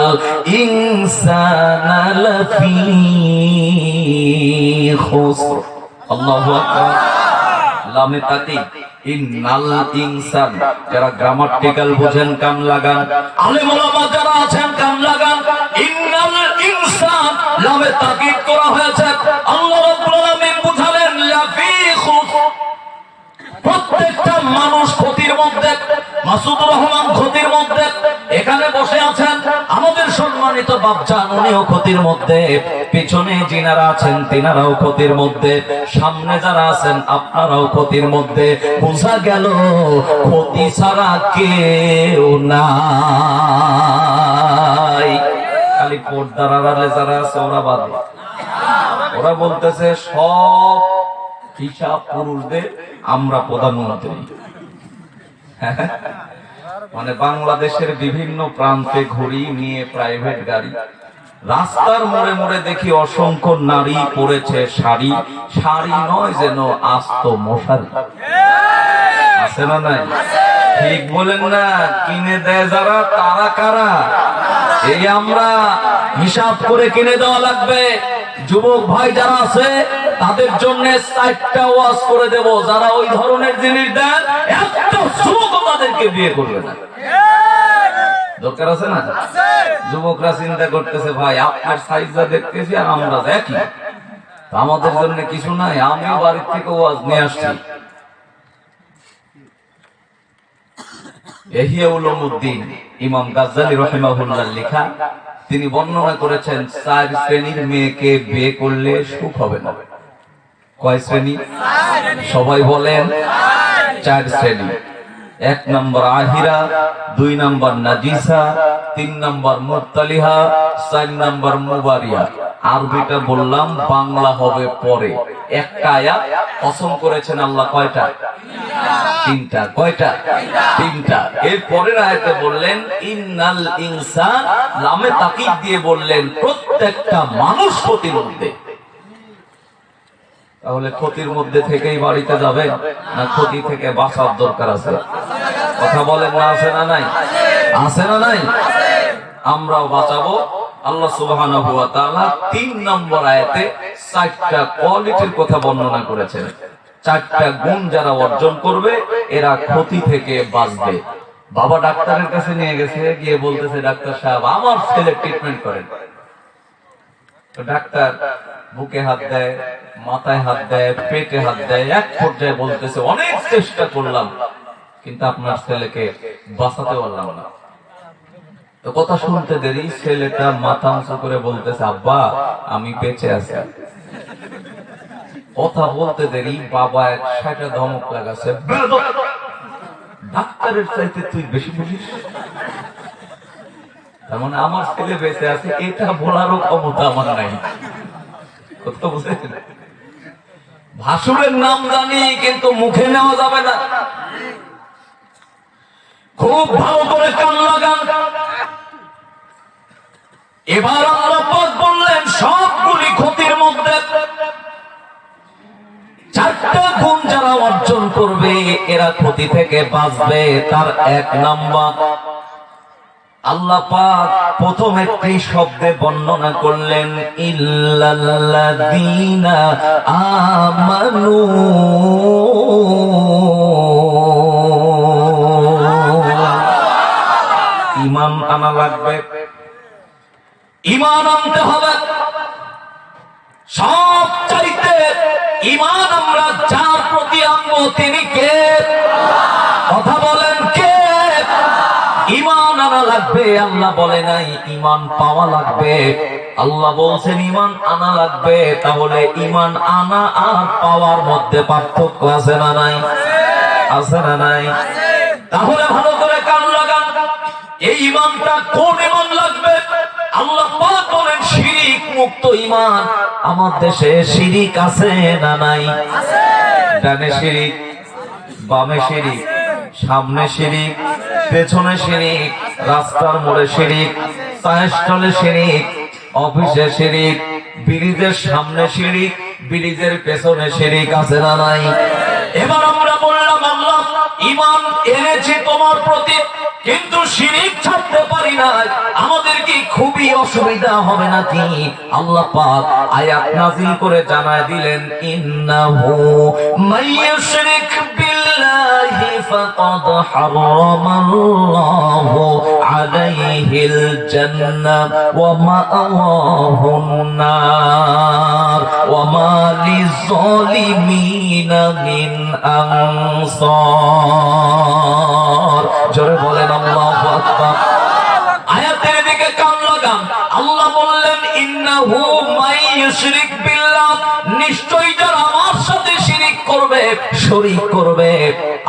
ইনসানা লাফি খুসর। আল্লাহু আকবার। লামে তাকিদ, ইন্নাল ইনসান। যারা গ্রামাটিক্যাল বুঝেন কান লাগান, আলেম ওলামা যারা আছেন কান লাগান। ইন্নাল ইনসান লামে তাকিদ করা হয়েছে। আল্লাহ রাব্বুল আলামিন বুঝালেন লাফি খুসর। প্রত্যেকটা মানুষ ক্ষতির মধ্যে। মাসুদুর রহমান ক্ষতির মধ্যে, এখানে বসে আছেন আমাদের সম্মানিত বাপজান, উনিও ক্ষতির মধ্যে। পিছনে যিনারা আছেন তিনারাও ক্ষতির মধ্যে, সামনে যারা আছেন আপনারাও ক্ষতির মধ্যে। বোঝা গেল ক্ষতি ছাড়া কেউ নাই। খালি পর্দার আড়ালে যারা আছে ওরা বাদে। ওরা বলতেছে সব হিসাব পুরুষদের, আমরা প্রধানমন্ত্রী। মানে বাংলাদেশের বিভিন্ন প্রান্তে ঘুরি নিয়ে প্রাইভেট গাড়ি, রাস্তার মোড়ে মোড়ে দেখি অসংখ্য নারী পরেছে শাড়ি। শাড়ি নয়, যেন আস্ত মশারি। আছে না নাই? ঠিক বলেন না? কিনে দেয় যারা, তারা কারা? এই আমরা হিসাব করে কিনে দেওয়া লাগবে। যুবক ভাই যারা আছে তাদের জন্য 4টা ওয়াজ করে দেব, যারা ওই ধরনের জিনিস দেন একটা যুবক তাদেরকে বিয়ে করবে না। দরকার আছে না? যুবকরা চিন্তা করতেছে ভাই আপনার সাইজটা দেখতেছি আর আমরা দেখি, আমাদের জন্য কিছু নাই, আমিও বাড়ির থেকে ওয়াজ নিয়ে আসছি। ইহয়া উলুমউদ্দিন ইমাম গাজ্জালী রাহিমাহুল্লাহ লেখা, তিনি বর্ণনা করেছেন 4 শ্রেণীর মেয়েকে বিয়ে করলে সুখ হবে না। কয় শ্রেণী? সবাই বলেন 4 শ্রেণী। 1 নম্বর আহিরা, 2 নম্বর নাজিসা, 3 নম্বর মুত্তালিহা, 4 নম্বর মুবারিয়া। আরবিটা বললাম, বাংলা হবে পরে। একটা আয়াত কসম করেছেন আল্লাহ কয়টা? 3টা। কয়টা? 3টা। এর পরের আয়াতে বললেন ইন্নাল ইনসান, লামে তাকিদ দিয়ে বললেন প্রত্যেকটা মানুষ ক্ষতির মধ্যে। তাহলে ক্ষতির মধ্যে থেকেই বাড়িতে যাবে না ক্ষতি থেকে বাঁচার দরকার আছে? কথা বলেন না, আছে না নাই? আছে না নাই? আমরাও বাঁচাবো। আল্লাহ সুবহানাহু ওয়া তাআলা 3 নম্বর আয়াতে 4টা কোয়ালিটির কথা বর্ণনা করেছেন। 4টা গুণ যারা অর্জন করবে এরা ক্ষতি থেকে বাঁচবে। বাবা ডাক্তারের কাছে নিয়ে গেছে, গিয়ে বলতেছে, ডাক্তার সাহেব আমার ছেলে ট্রিটমেন্ট করেন। তো ডাক্তার বুকে হাত দেয়, মাথায় হাত দেয়, পেটে হাত দেয়, এক পর্যায়ে বলতেছে, অনেক চেষ্টা করলাম কিন্তু আপনার ছেলেকে বাঁচাতে পারলাম না। তো কথা শুনতে দেরি, ছেলেটা মাথা উঁচু করে বলতেছে, আব্বা আমি বেঁচে আছি। কথা বলতে দেরি বাবা 100টা ধমক লাগাছে, ডাক্তারের চাইতে তুই বেশি বুঝিস। তার মানে আমার ছেলে বেঁচে আছে এটা বলারও ক্ষমতা আমার নাই। কথা বুঝেছেন? ভাসুরের নাম জানি কিন্তু মুখে নেওয়া যাবে না। খুব ভালো করে কান লাগান। এবার আল্লাহ পাক বললেন সবগুলি ক্ষতির মধ্যে 4টা গুণ যারা অর্জন করবে এরা ক্ষতি থেকে বাঁচবে। তার 1 নাম্বার আল্লাহ পাক প্রথম একটি শব্দে বর্ণনা করলেন, ইল্লাল্লাযীনা আমানু। ঈমান আনা লাগবে, ঈমান আনতে হবে। সব চাইতে ঈমান আমরা যার প্রতি আনবো তিনি কে? কথা বলেন কে? ঈমান আনা লাগবে। আল্লাহ বলে নাই ঈমান পাওয়া লাগবে, আল্লাহ বলছেন ঈমান আনা লাগবে। তাহলে ঈমান আনা আর পাওয়ার মধ্যে পার্থক্য আছে না নাই? আছে না নাই? তাহলে ভালো করে কান লাগান। এই ঈমানটা কোন ঈমান লাগবে? আল্লাহ পাক বলেন শিরিক মুক্ত ঈমান। আমার দেশে শিরিক আছে না নাই? ডানে শিরিক, বামে শিরিক, সামনে শিরিক, পেছনে শিরিক, রাস্তার মোড়ে শিরিক, চায়ের স্টলে শিরিক, অফিসে শিরিক, ব্রিজের সামনে শিরিক, ব্রিজের পেছনে শিরিক আছে না নাই? এবার আমরা বললাম আল্লাহ ঈমান এনেছি তোমার প্রতি, কিন্তু শিরিক ছাড়তে পারি না, আমাদের কি খুবই অসুবিধা হবে নাকি? আল্লাহ পাক আয়াত নাযিল করে জানায় দিলেন, ইন্নাহু মাইয়ুশরিক বিল্লাহি ফাকাদ হারামাল্লাহু আলাইহিল জান্নাহ ওয়া মাআওয়াহুন নার ওয়া মা লিয-যালিমিনা মিন আনসার। জোরে বলেন আল্লাহু আকবার। আয়াতের দিকে কান লাগান। আল্লাহ বললেন ইন্নাহু মাইয়ুশরিক বিল্লাহ, নিশ্চয়ই যারা আমার সাথে শিরিক করবে, শরীক করবে,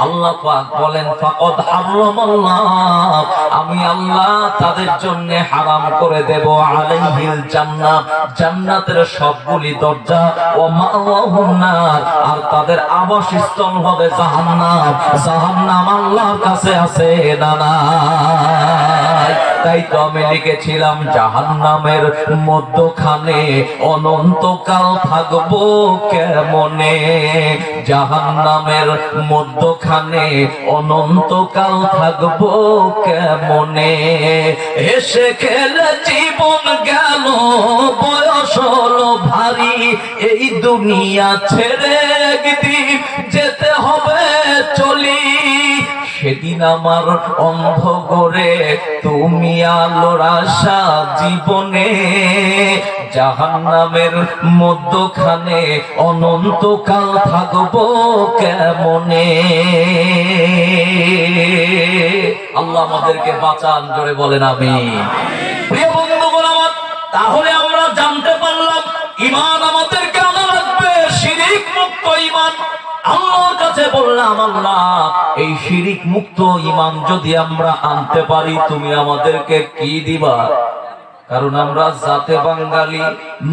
আল্লাহ পাক বলেন ফাকাদ হারামাল্লাহ, আমি আল্লাহ তাদের জন্য হারাম করে দেব আলাইহিল জান্নাহ, জান্নাতের সবগুলি দরজা, ও মাওয়াহুন নার, আর তাদের আবাসস্থল হবে জাহান্নাম। জাহান্নাম আল্লাহর কাছে আছে না নাই? তাই তো আমি লিখেছিলাম জাহান্নামের মধ্যখানে অনন্তকাল থাকবো কেমনে, জাহান্নামের মধ্যখানে অনন্তকাল থাকবো কেমনে, এসে খেলে জীবন গেল বয়স হলো ভারী, এই দুনিয়া ছেড়ে একদিন যেতে হবে চলি, সেদিন আমার অন্ধ করে তুমি আলোর আশা জীবনে, জাহান্নামের মধ্যখানে অনন্তকাল থাকবো কেমনে। আল্লাহ আমাদেরকে বাঁচান, জোরে বলেন আমিন। প্রিয় বন্ধুগণ আমার, তাহলে আমরা জানতে পারলাম ঈমান আমাদেরকে আনা লাগবে, শিরিক মুক্ত ঈমান। আল্লাহর কাছে বললাম আল্লাহ এই শিরিক মুক্ত ঈমান যদি আমরা আনতে পারি তুমি আমাদেরকে কি দিবা? কারণ আমরা জাতে বাঙালি,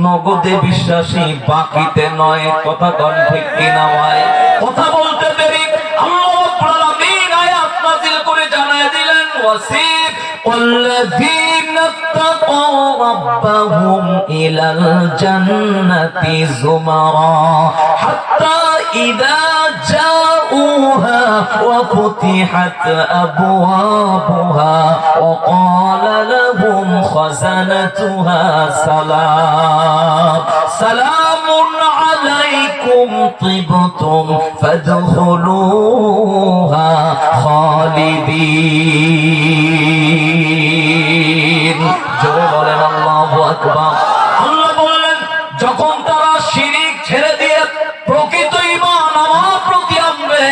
নগদে বিশ্বাসী, বাকিতে নয়। কথা কোন ঠিক কিনা ভাই? কথা বলতে দেরি আল্লাহ রাব্বুল আলামিন আয়াত নাযিল করে জানায় দিলেন, ওয়াসিক ওয়াল্লাযীনা তাকাউ রাব্বাহুম ইলাল জান্নাতি যুমারা حتى إذا جاءوها وفتحت أبوابها وقال لهم خزنتها سلام عليكم طبتم فادخلوها خالدين জোরে বলেন আল্লাহু আকবার। আল্লাহ বললেন যখন তারা শিরক ছেড়ে দিয়ে প্রকৃত ঈমান আমার প্রতি আনবে,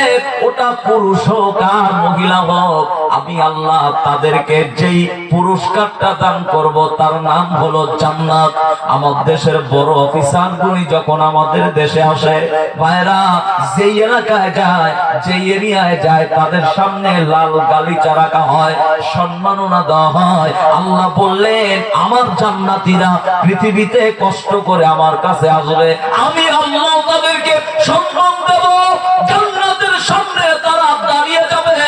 ওটা পুরুষ হোক আর মহিলা হোক, আমি আল্লাহ তাদেরকে যেই পুরস্কারটা দান করব তার নাম হলো জান্নাত। আমার দেশের বড় অফিসার গুলি যখন আমাদের দেশে আসে, ভাইরা যেই এলাকায় যায়, যেই এরিয়ায় যায়, তাদের সামনে লাল গালিচা রাখা হয়, সম্মাননা দেওয়া হয়। আল্লাহ বললেন আমার জান্নাতীরা পৃথিবীতে কষ্ট করে আমার কাছে আসবে, আমি আল্লাহ তাদেরকে সম্মান দেব। জান্নাতের সামনে তারা দাঁড়িয়ে যাবে,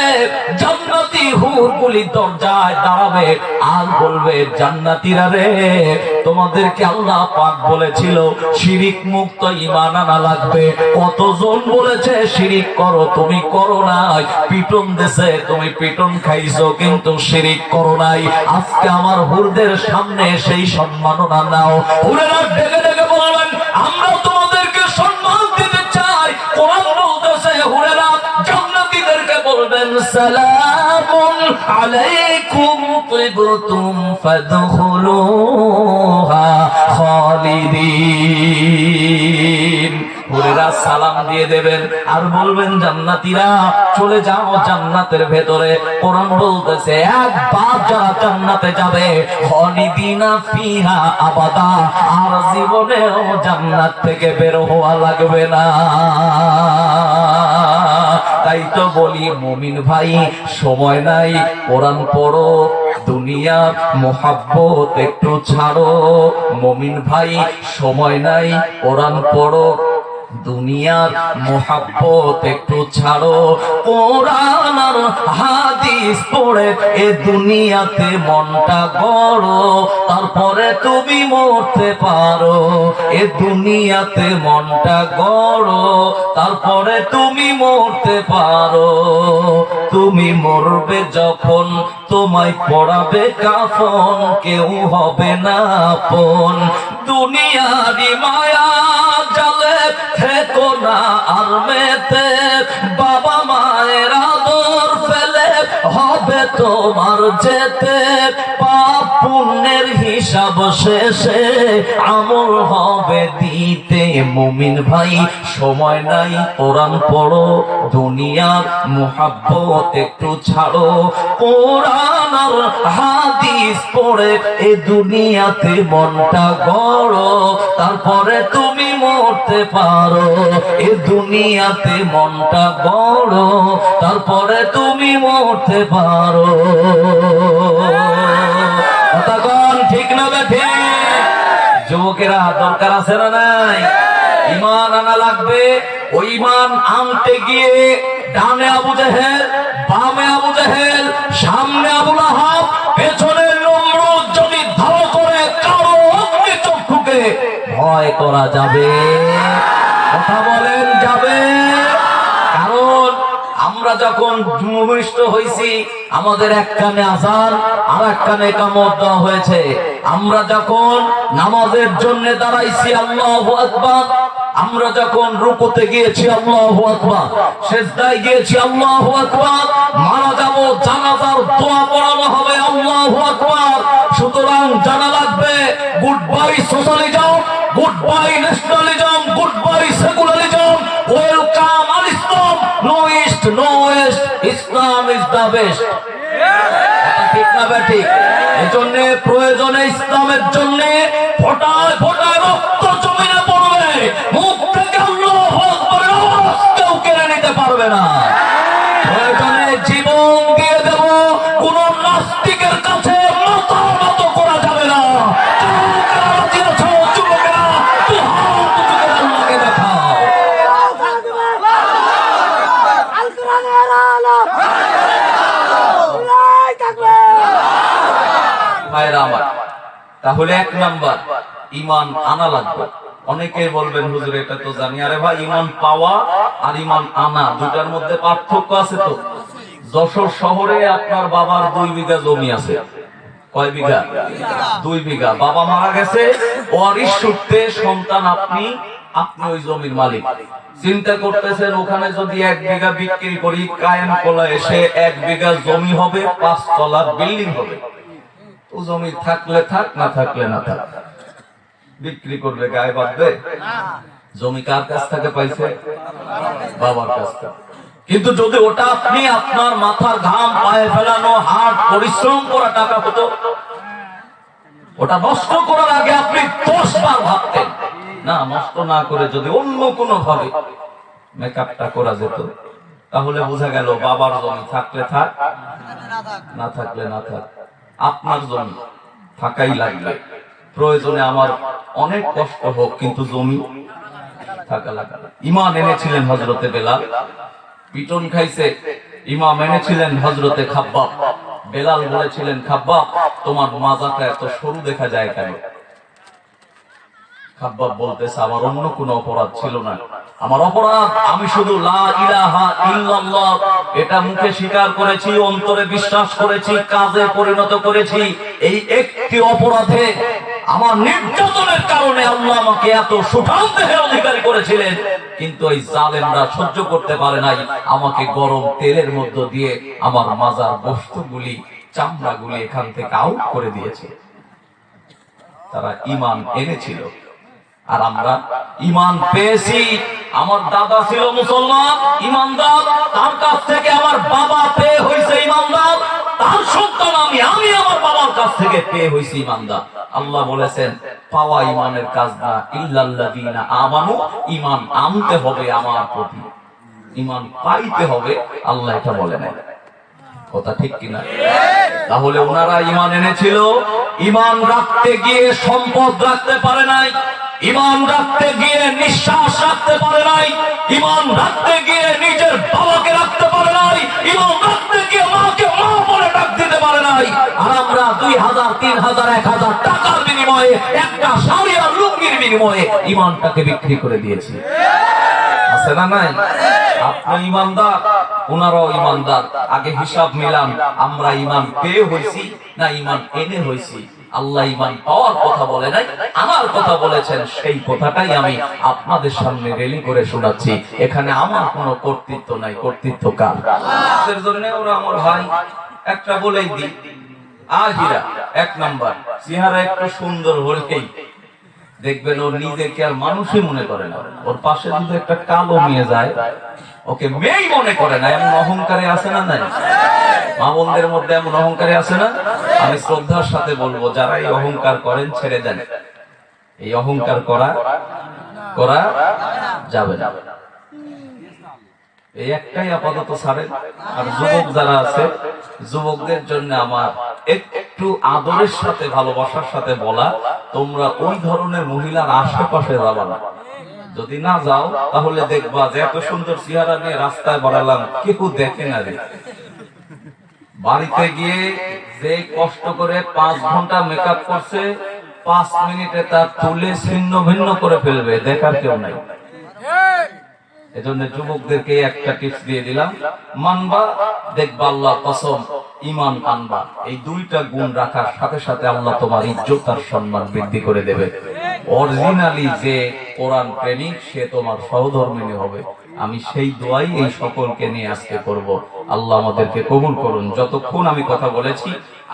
জান্নাতি হুরগুলি দরজায় দাঁড়াবে আর বলবে জান্নাতীরা রে, তোমাদেরকে আল্লাহ পাক বলেছিল শিরিক মুক্ত ঈমান আনা লাগবে। কতজন বলেছে শিরিক করো, তুমি করো নাই। পিটন দেশে তুমি পিটন খাইছো কিন্তু শিরিক করো নাই। আজকে আমার হুরদের সামনে সেই সম্মাননা নাও। হুরেরা ডেকে ডেকে বলবেন আমরা তোমাদেরকে সম্মান দিতে চাই। কোরআন বলতেছে হুরেরা জান্নাতীদেরকে বলবেন সালামুন আলাইকুম তিবতুম ফাদখুলুহা খালিদিন। হুরেরা সালাম দিয়ে দেবেন আর বলবেন জান্নাতীরা চলে যাও জান্নাতের ভেতরে। কোরআন বলতেছে একবার যারা জান্নাতে যাবে খালিদিনা ফিহা আবাদা, আর জীবনেও জান্নাত থেকে বের হওয়া লাগবে না। তাই তো বলি মুমিন ভাই সময় নাই, কোরআন পড়ো, দুনিয়ার মোহাব্বত একটু ছাড়ো। মুমিন ভাই সময় নাই, কোরআন পড়ো, দুনিয়ার মোহাব্বত একটু ছাড়ো। কোরআন আর হাদিস পড়ে এ দুনিয়াতে মনটা গড়ো, তারপরে তুমি মরতে পারো। এ দুনিয়াতে মনটা গড়ো, তারপরে তুমি মরতে পারো। তুমি মরবে যখন তোমায় পড়াবে কাফন, কেউ হবে না আপন। দুনিয়ারি মায়া জালে থেকো না আর মেতে, বাবা মায়ের আদর ফেলে হবে তোমার যেতে। পাপ পুণ্যের হিসাব শেষে আমল হবে দিতে। মুমিন ভাই সময় নাই, কোরআন পড়ো, দুনিয়ার মোহাব্বত একটু ছাড়ো। কোরআন আর হাদিস পড়ে এ দুনিয়াতে মনটা গড়ো, তারপরে তুমি মরতে পারো। এ দুনিয়াতে মনটা গড়ো, তারপরে তুমি মরতে পারো। কথাগণ ঠিক না বেঠে? যুবকেরা দরকার আছে না নাই? ঈমান আনা লাগবে। ওই ঈমান আনতে গিয়ে ডানে আবু জেহেল, বামে আবু জেহেল, সামনে আবু লাহাব, পেছনে নমরুদ যদি ধাও করে কারো অগ্নি চক্ষুকে ভয় করা যাবে? কথা বলেন যাবে? কারণ আমরা যখন ভূমিষ্ঠ হয়েছি আমাদের এক কানে আযান আর এক কানে ইকামত দেওয়া হয়েছে। আমরা যখন নামাজের জন্য দাঁড়াইছি আল্লাহু আকবার, আমরা যখন রুকুতে গিয়েছি আল্লাহু আকবার, সিজদায় গিয়েছি আল্লাহু আকবার, মারা যাব জানাজার দোয়া পড়ানো হবে আল্লাহু আকবার। সুতরাং জানা লাগবে goodbye socialism, goodbye nationalism, goodbye secularism, welcome আল Islam, no east no west, Islam is the best. ঠিক না ঠিক? এজন্য প্রয়োজনে ইসলামের জন্য ফোটায় ফোটায় রক্ত জমিনে পড়বে, মুখ থেকে আল্লাহু আকবারের আওয়াজ কেউ কেড়ে নিতে পারবে না। প্রয়োজনে জীবন দিয়ে দেব, কোন নাস্তিকের কাছে মাথা নত করা যাবে না। যুবকেরা তুই হাত উঁচু করে আল্লাহকে দেখাও। ভাইরা আমার, তাহলে এক নাম্বার ঈমান আনা লাগবে। অনেকেই বলবেন হুজুর এটা তো জানি। আরে ভাই, ইমান পাওয়া আর ইমান আনা দুটার মধ্যে পার্থক্য আছে তো। যশোর শহরে আপনার বাবার 2 বিঘা জমি আছে। কয় বিঘা? 2 বিঘা। বাবা মারা গেছে, ওয়ারিশ সূত্রে সন্তান আপনি ওই জমির মালিক। চিন্তা করতেছেন ওখানে যদি 1 বিঘা বিক্রি করি, কায়েম কোলা এসে 1 বিঘা জমি হবে, 5 তলার বিল্ডিং হবে। তো জমি থাকলে থাক, না থাকলে না থাক। বিক্রি করবে, গায়ে বাঁধবে? জমি কার কাছ থেকে পাইছে? বাবার কাছ থেকে। কিন্তু যদি ওটা আপনি আপনার মাথার ঘাম, পায়ে ফেলানো, হাট পরিশ্রম করা টাকা হতো, ওটা নষ্ট করার আগে আপনি 10 বার ভাবতেন। না, নষ্ট না করে যদি অন্য কোনো ভাবে মেকআপটা করা যেত, তাহলে বোঝা গেল বাবার জমি থাকলে থাক, না থাকলে না থাক। আপনার জমি থাকাই লাগবে। প্রয়োজনে আমার অনেক কষ্ট হোক, কিন্তু জমি থাকা লাগবে। ইমান এনেছিলেন হযরতে বেলাল, পিটন খাইছে। ইমাম এনেছিলেন হযরতে খাব্বাব। বেলাল বলেছিলেন, খাব্বাব তোমার মাজাটা এত সরু দেখা যায় কেন? খাব্বাব বলতেছে, আমার অন্য কোনো অপরাধ ছিল না। আমার অপরাধ, আমি শুধু লা ইলাহা ইল্লাল্লাহ এটা মুখে স্বীকার করেছি, অন্তরে বিশ্বাস করেছি, কাজে পরিণত করেছি। এই একটি অপরাধে, আমার নির্যাতনের কারণে আল্লাহ আমাকে এত সুঠাম দেহের অধিকারী করেছিলেন, কিন্তু এই জালেমরা সহ্য করতে পারে নাই। আমাকে গরম তেলের মধ্য দিয়ে আমার মাজার বস্তুগুলি, চামড়াগুলি এখান থেকে আউট করে দিয়েছে। তারা ঈমান এনেছিল, আর আমরা ঈমান পেয়েছি। আমার দাদা ছিল মুসলমান, ঈমানদার, তার কাছ থেকে আমার বাবা পেয়ে হয়েছে ঈমানদার, তার সন্তান আমি আমার বাবার কাছ থেকে পেয়ে হয়েছি ঈমানদার। আল্লাহ বলেছেন, পাওয়া ঈমানের কাজ না, ইল্লাল্লাযীনা আমানু, ঈমান আনতে হবে আমার প্রতি, ঈমান পাইতে হবে। আল্লাহ এটা বলে নাই। কথা ঠিক কিনা? তাহলে ওনারা ঈমান এনেছিল, ঈমান রাখতে গিয়ে সম্পদ রাখতে পারে নাই, ঈমান রাখতে গিয়ে নিঃশ্বাস রাখতে পারে নাই, ঈমান রাখতে গিয়ে নিজের বাবাকে রাখতে পারে নাই, ঈমান রাখতে গিয়ে মাকে মা বলে ডাক দিতে পারে নাই। আর আমরা 2000, 3000, 1000 টাকার বিনিময়ে, একটা শাড়ি আর লুঙ্গির বিনিময়ে ঈমানটাকে বিক্রি করে দিয়েছি। আছে না নাই? আপনি ঈমানদার, ওনারাও ঈমানদার। আগে হিসাব মিলান, আমরা ঈমান পেয়ে হইছি না ঈমান এনে হইছি? আল্লাহ ঈমান পাওয়ার কথা বলে নাই, আমার কথা বলেছেন। সেই কথাটাই আমি আপনাদের সামনে রেলি করে শোনাচ্ছি। এখানে আমার কোনো কর্তৃত্ব নাই, কর্তৃত্ব কার? আল্লাহর জন্য। ওরা আমার ভাই, একটা বলেই দিই, আর হীরা 1 নাম্বার, চেহারা একটু সুন্দর হলেই দেখবেন ওর নিজেকে আর মানুষই মনে করে না। ওর পাশে যদি একটা কালো মেয়ে যায়, ওকে মেয়েই মনে করে না। এমন অহংকারে আছে না নাই? মা বোনদের মধ্যে এমন অহংকারে আছে না? আমি শ্রদ্ধার সাথে বলবো, যারা এই অহংকার করেন ছেড়ে দেন। এই অহংকার করা যাবে না। এই একটাই আপাতত ছাড়েন। আর যুবক যারা আছে, যুবকদের জন্য আমার একটু আদরের সাথে, ভালোবাসার সাথে বলা, তোমরা ওই ধরনের মহিলার আশেপাশে যাবা না। যদি না যাও, তাহলে দেখবা যে এত সুন্দর চেহারা নিয়ে রাস্তায় বাড়ালাম, কেউ দেখে না রে। বাড়িতে গিয়ে যে কষ্ট করে 5 ঘন্টা মেকআপ করছে, 5 মিনিটে তার তুলে ছিন্ন ভিন্ন করে ফেলবে, দেখার কেউ নাই। এজন্য যুবকদেরকে একটা টিপস দিয়ে দিলাম, মানবা, দেখবা আল্লাহ কসম, ঈমান আনবা। এই 2টা গুণ রাখার সাথে সাথে আল্লাহ তোমার ইজ্জত আর সম্মান বৃদ্ধি করে দেবে। অরিজিনালি যে কোরআন প্রেমিক, সে তোমার সহধর্মিণী হবে। আমি সেই দোয়াই এই সকলকে নিয়ে আজকে করব। আল্লাহ আমাদেরকে কবুল করুন। যতক্ষণ আমি কথা বলেছি,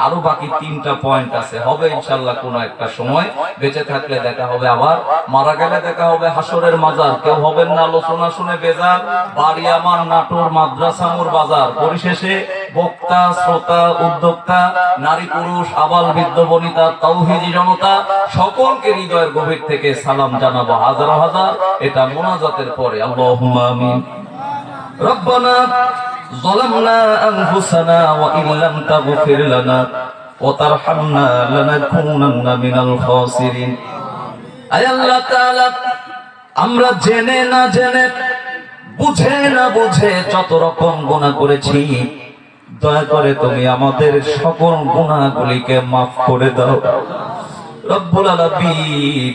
আরো বাকি 3টা পয়েন্ট আছে, হবে ইনশাআল্লাহ কোন একটা সময়। বেঁচে থাকলে দেখা হবে আবার, মারা গেলে দেখা হবে হাসরের মাজার। কেউ হবেন না আলোচনা শুনে বেজার, বাড়ি আমার নাটোর, মাদ্রাসা মোর বাজার। পরিশেষে বক্তা, শ্রোতা, উদ্যোক্তা, নারী পুরুষ, আবাল বৃদ্ধ বনিতা, তাওহীদি জনতা, সকলকে হৃদয়ের গভীর থেকে সালাম জানাবো হাজার হাজার। এটা মোনাজাতের পরে। আল্লাহুম্মা আমিন। রব্বানা ظلمنا أنفسنا وإن لم تغفر لنا وترحمنا لنكونن من الخاسرين। আয় আল্লাহ তাআলা, আমরা জেনে না জেনে, বুঝে না বুঝে যত রকম গুনাহ করেছি, দয়া করে তুমি আমাদের সকল গুনাহগুলিকে মাফ করে দাও। রব্বুল আলামিন,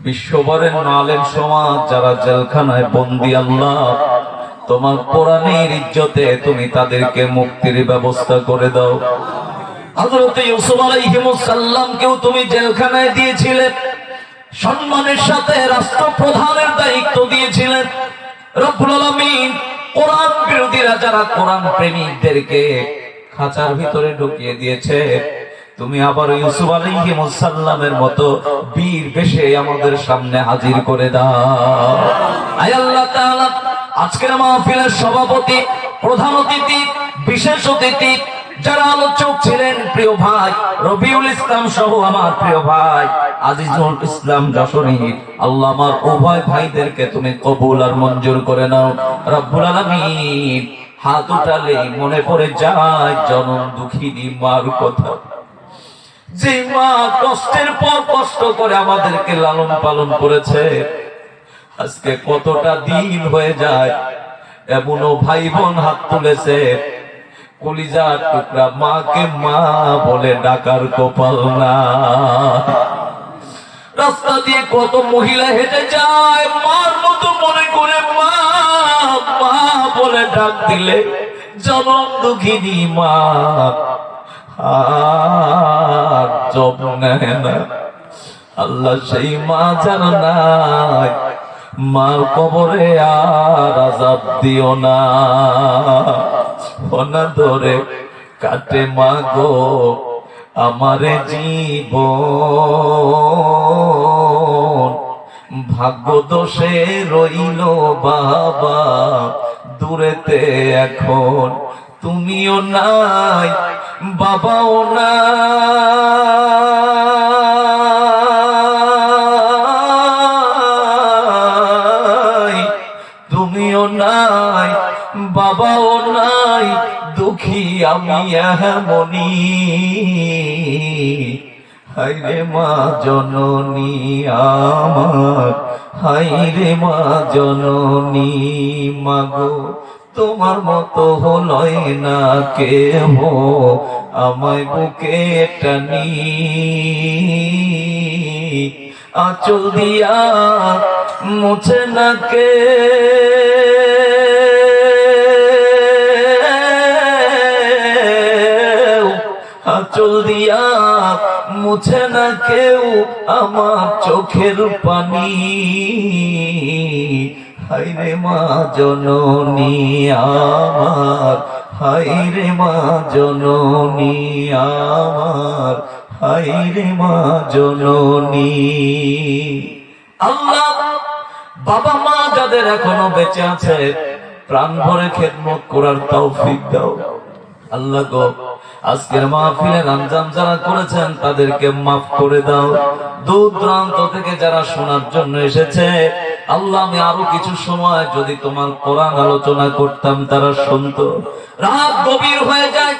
বিশ্ববরেণ্য আলেম সমাজ যারা জেলখানায় বন্দী, আল্লাহ তোমার কোরআনের ইজ্জতে তুমি তাদেরকে মুক্তির ব্যবস্থা করে দাও। হযরত ইউসুফ আলাইহিস সালামকেও তুমি জেলখানায় দিয়েছিলে, সম্মানের সাথে রাষ্ট্রপ্রধানের দায়িত্ব দিয়েছিলেন। রব্বুল আলামিন কোরআন বিরোধীরা যারা কোরআন প্রেমিকদেরকে খাঁচার ভিতরে ঢুকিয়ে দিয়েছে, তুমি আবার ইউসুফ আলাইহিস সালামের মতো বীর বেশে আমাদের সামনে হাজির করে দাও। আয় আল্লাহ তাআলা, আজকের মাহফিলের সভাপতি, প্রধান অতিথি, বিশেষ অতিথি, যারা আলোচক ছিলেন, প্রিয় ভাই রবিউল ইসলাম সহ আমার প্রিয় ভাই আজিজুল ইসলাম যশোরী, আল্লাহ আমার উভয় ভাইদেরকে তুমি কবুল আর মঞ্জুর করে নাও। রব্বুল আলামিন, হাত উঠালে মনে পড়ে যায় জনম দুঃখিনী মার কথা, যে মা কষ্টের পর কষ্ট করে আমাদেরকে লালন পালন করেছে। আজকে কতটা দিন হয়ে যায়, এমনও ভাই বোন হাত তুলেছে, কলিজার টুকরা মাকে মা বলে ডাকার কপাল না। রাস্তা দিয়ে কত মহিলা হেঁটে যায়, মার মতো মনে করে মা মা বলে ডাক দিলে জনম দুঃখিনী মা আর জব নেয় না। আল্লাহ সেই মা যেন নাই, মার কবরে আর আযাব দিও না। অনাদরে কাটে মা গো আমারে জীবন, ভাগ্য দোষে রইল বাবা দূরেতে এখন, তুমিও নাই বাবাও নাই, তুমিও নাই বাবাও নাই, দুঃখী আমি এমনি। হায়রে মা জননী আমার, হায়রে মা জননী, মাগো তোমার মতো হলই না কেহ আমায় বুকে টানি, আঁচল দিয়া মুছে না কে আঁচল দিয়া মুছে না কেউ আমার চোখের পানি। হায়রে মা জননী আমার, হায়রে মা জননী আমার, হায়রে মা জননী। আল্লাহ, বাবা মা যাদের এখনো বেঁচে আছে, প্রাণ ভরে খেদমত করার তৌফিক দাও। আল্লাহ গো, আজকের মাহফিলের আঞ্জাম যারা করেছেন তাদেরকে মাফ করে দাও। দূর দূরান্ত থেকে যারা শোনার জন্য এসেছে, আল্লাহ আমি আরো কিছু সময় যদি তোমার কোরআন আলোচনা করতাম তারা শুনতো। রাত গভীর হয়ে যায়,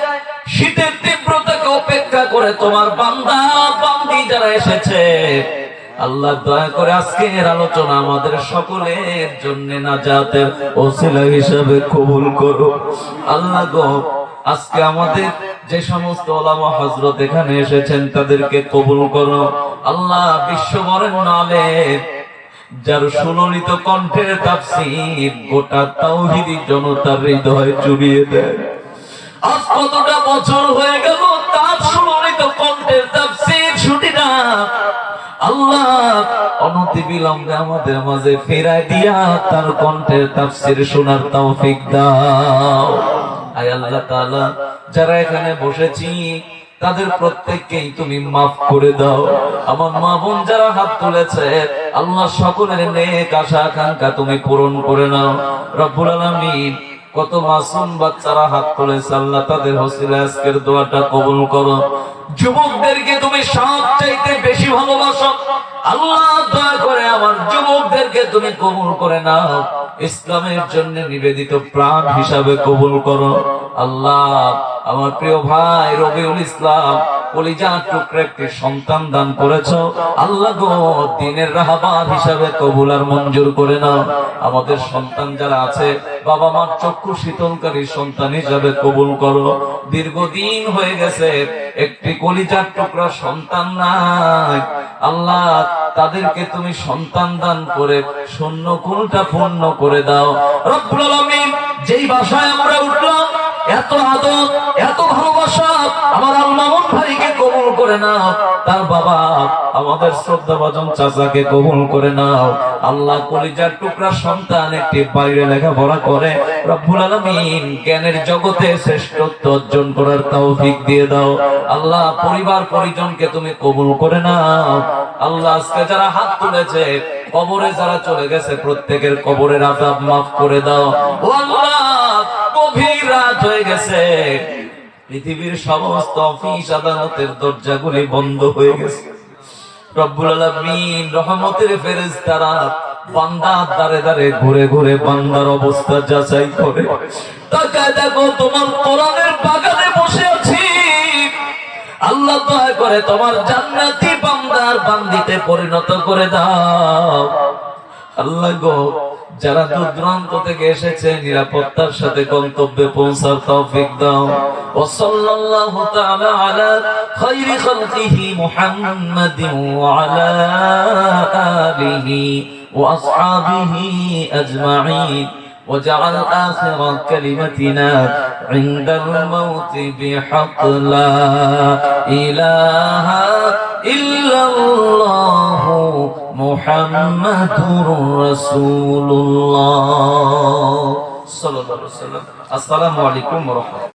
শীতের তীব্রতাকে উপেক্ষা করে তোমার বান্দা বান্দি যারা এসেছে, আল্লাহ দয়া করে আজকের আলোচনা আমাদের সকলের জন্য নাজাতের ওসিলা হিসাবে কবুল করো। আল্লাহ গো, আজকে আমাদের যে সমস্ত ওলামা হযরত এখানে এসেছেন তাদেরকে কবুল করো। আল্লাহ, বিশ্ববরেণ্য আলেম যার সুললিত কণ্ঠের তাফসীর গোটা তাওহীদি জনতার হৃদয় জুড়িয়ে দেয়। আজ কতটা বছর হয়ে গেল তার সুললিত কণ্ঠের তাফসীর শুনি না। আল্লাহ, অনতি বিলম্বে আমাদের মাঝে ফেরায় দিয়া তার কণ্ঠের তাফসীর শোনার তৌফিক দাও। আয় আল্লাহ তাআলা, যারা এখানে বসেছি তাদের প্রত্যেককেই তুমি মাফ করে দাও। আমার মা বোন যারা হাত তুলেছে, আল্লাহ সকলের নেক আশা আকাঙ্ক্ষা তুমি পূরণ করে নাও। রব্বুল আলামিন, কত মাসুম বাচ্চারা হাত তুলেছে, আল্লাহ তাদের ওসিলায় আজকের দোয়াটা কবুল করো। যুবকদেরকে তুমি সবচাইতে বেশি ভালোবাসো, আল্লাহ দয়া করে আমার যুবকদেরকে তুমি কবুল করে নাও, ইসলামের জন্য নিবেদিত প্রাণ হিসাবে কবুল করো। আল্লাহ, আমার প্রিয় ভাই রবিউল ইসলাম কলিজার টুকরা একটি সন্তান দান করেছো, আল্লাহ গো দ্বীনের রাহবার হিসাবে কবুল আর মঞ্জুর করে নাও। আমাদের সন্তান যারা আছে, বাবা মার চক্ষু শীতলকারী সন্তান হিসাবে কবুল করো। দীর্ঘদিন হয়ে গেছে একটি কলিজার টুকরা সন্তান নাই, আল্লাহ তাদেরকে তুমি সন্তান দান করে শূন্য কুলটা পূর্ণ করে দাও রব্বুল আলামিন। যেই বাসায় আমরা উঠলাম, এত আদর এত ভালোবাসা, আমার আল মামুন ভাইকে কবুল করে নাও, তার বাবা আমাদের শ্রদ্ধাভাজন চাচাকে কবুল করে নাও আল্লাহ। কলিজার টুকরা সন্তান একটি বাইরে লেখাপড়া করে রব্বুল আলামিন জ্ঞানের জগতে শ্রেষ্ঠত্ব অর্জন করার তৌফিক দিয়ে দাও আল্লাহ। পরিবার পরিজনকে তুমি কবুল করে নাও আল্লাহ। আজকে যারা হাত তুলেছে, কবরে যারা চলে গেছে, প্রত্যেকের কবরের আযাব মাফ করে দাও ও আল্লাহ। গভীর রাত হয়ে গেছে, পৃথিবীর সমস্ত অফিস আদালতের দরজাগুলি বন্ধ হয়ে গেছে। রব্বুল আলামিন রহমতের ফেরেশতারা বান্দার দারে দারে ঘুরে ঘুরে বান্দার অবস্থা যাচাই করে। তাকায় দেখো, তোমার কোরআনের বাগানে বসে আছি আল্লাহ, দয়া করে তোমার জান্নাতি বান্দার বান্দিতে পরিণত করে দাও আল্লাহ গো। যারা দূর দূরান্ত থেকে এসেছে, নিরাপত্তার সাথে গন্তব্যে পৌঁছার তৌফিক দাও। ওয়া সাল্লাল্লাহু তাআলা আলা খায়রি খালকিহি মুহাম্মাদিন ওয়া আলা আলিহি ওয়া আসহাবিহি আজমাইন। وجعل آخر كلمتنا عند الموت بحق لا إله إلا الله محمد رسول الله صلى الله عليه وسلم। السلام عليكم ورحمة الله।